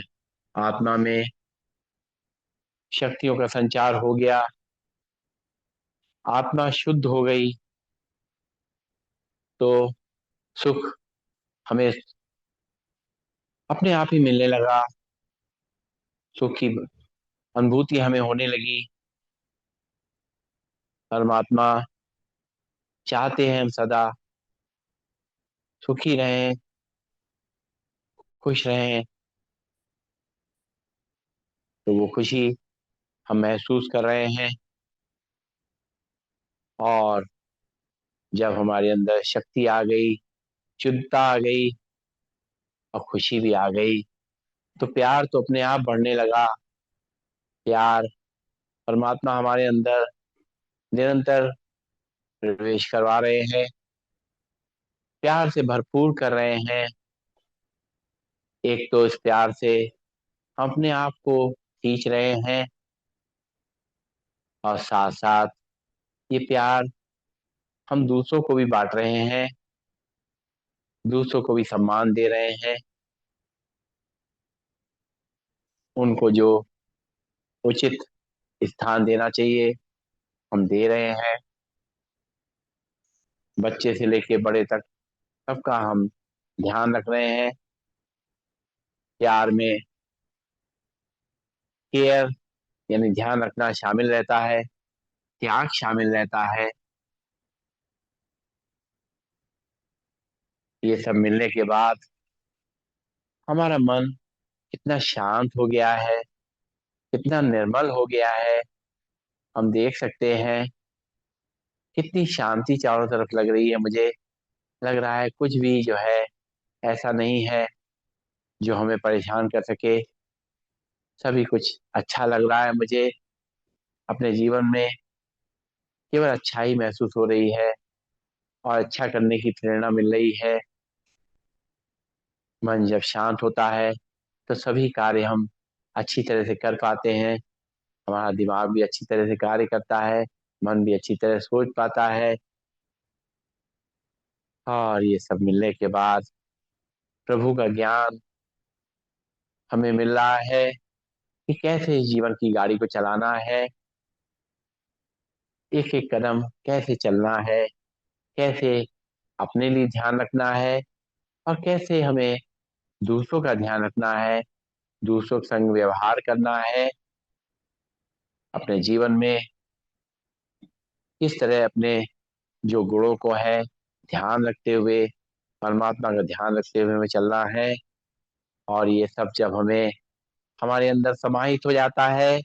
आत्मा में शक्तियों का संचार हो गया, आत्मा शुद्ध हो गई, तो सुख हमें अपने आप ही मिलने लगा। सुख की अनुभूति हमें होने लगी। परमात्मा चाहते हैं हम सदा सुखी रहें, खुश रहें। तो वो खुशी हम महसूस कर रहे हैं। और जब हमारे अंदर शक्ति आ गई, शुद्धता आ गई और खुशी भी आ गई, तो प्यार तो अपने आप बढ़ने लगा। प्यार परमात्मा हमारे अंदर निरंतर प्रवेश करवा रहे हैं, प्यार से भरपूर कर रहे हैं। एक तो इस प्यार से हम अपने आप को खींच रहे हैं और साथ साथ ये प्यार हम दूसरों को भी बांट रहे हैं, दूसरों को भी सम्मान दे रहे हैं। उनको जो उचित स्थान देना चाहिए हम दे रहे हैं। बच्चे से लेके बड़े तक सबका हम ध्यान रख रहे हैं। प्यार में केयर यानी ध्यान रखना शामिल रहता है, त्याग शामिल रहता है। ये सब मिलने के बाद हमारा मन कितना शांत हो गया है, कितना निर्मल हो गया है। हम देख सकते हैं कितनी शांति चारों तरफ लग रही है। मुझे लग रहा है कुछ भी जो है ऐसा नहीं है जो हमें परेशान कर सके। सभी कुछ अच्छा लग रहा है मुझे। अपने जीवन में केवल अच्छाई महसूस हो रही है और अच्छा करने की प्रेरणा मिल रही है। मन जब शांत होता है तो सभी कार्य हम अच्छी तरह से कर पाते हैं। हमारा दिमाग भी अच्छी तरह से कार्य करता है, मन भी अच्छी तरह सोच पाता है। और ये सब मिलने के बाद प्रभु का ज्ञान हमें मिल रहा है कि कैसे इस जीवन की गाड़ी को चलाना है, एक एक कदम कैसे चलना है, कैसे अपने लिए ध्यान रखना है और कैसे हमें दूसरों का ध्यान रखना है, दूसरों के संग व्यवहार करना है। अपने जीवन में किस तरह अपने जो गुणों को है ध्यान रखते हुए, परमात्मा का ध्यान रखते हुए हमें चलना है। और ये सब जब हमें हमारे अंदर समाहित हो जाता है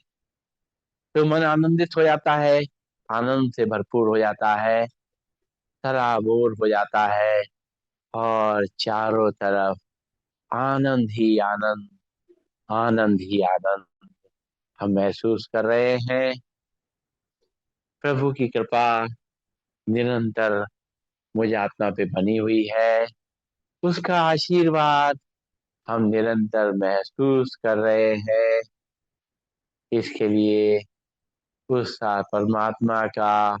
तो मन आनंदित हो जाता है, आनंद से भरपूर हो जाता है, सराबोर हो जाता है और चारों तरफ आनंद ही आनंद, आनंद ही आनंद हम महसूस कर रहे हैं। प्रभु की कृपा निरंतर मुझ आत्मा पे बनी हुई है, उसका आशीर्वाद हम निरंतर महसूस कर रहे हैं। इसके लिए उस परमात्मा का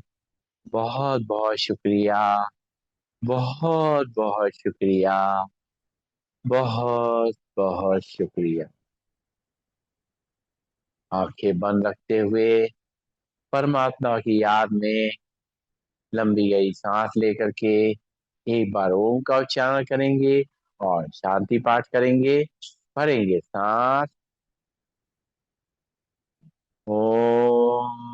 बहुत बहुत शुक्रिया, बहुत बहुत शुक्रिया, बहुत बहुत शुक्रिया। आंखें बंद रखते हुए परमात्मा की याद में लंबी गई सांस लेकर के एक बार ओम का उच्चारण करेंगे और शांति पाठ करेंगे। भरेंगे सांस। ओम।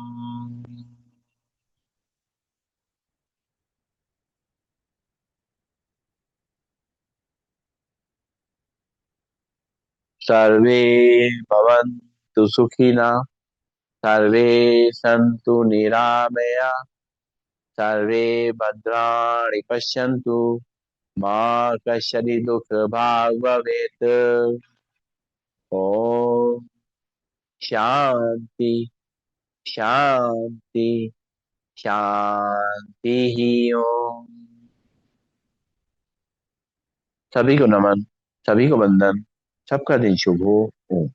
सर्वे भवन्तु सुखिनः, सर्वे सन्तु निरामया, सर्वे भद्राणि पश्यन्तु, मा कश्चित् दुःखभाग् भवेत्। ओम शांति। शांति शांति ही ओम। सभी को नमन, सभी को वंदन, सबका दिन शुभ हो। ओम।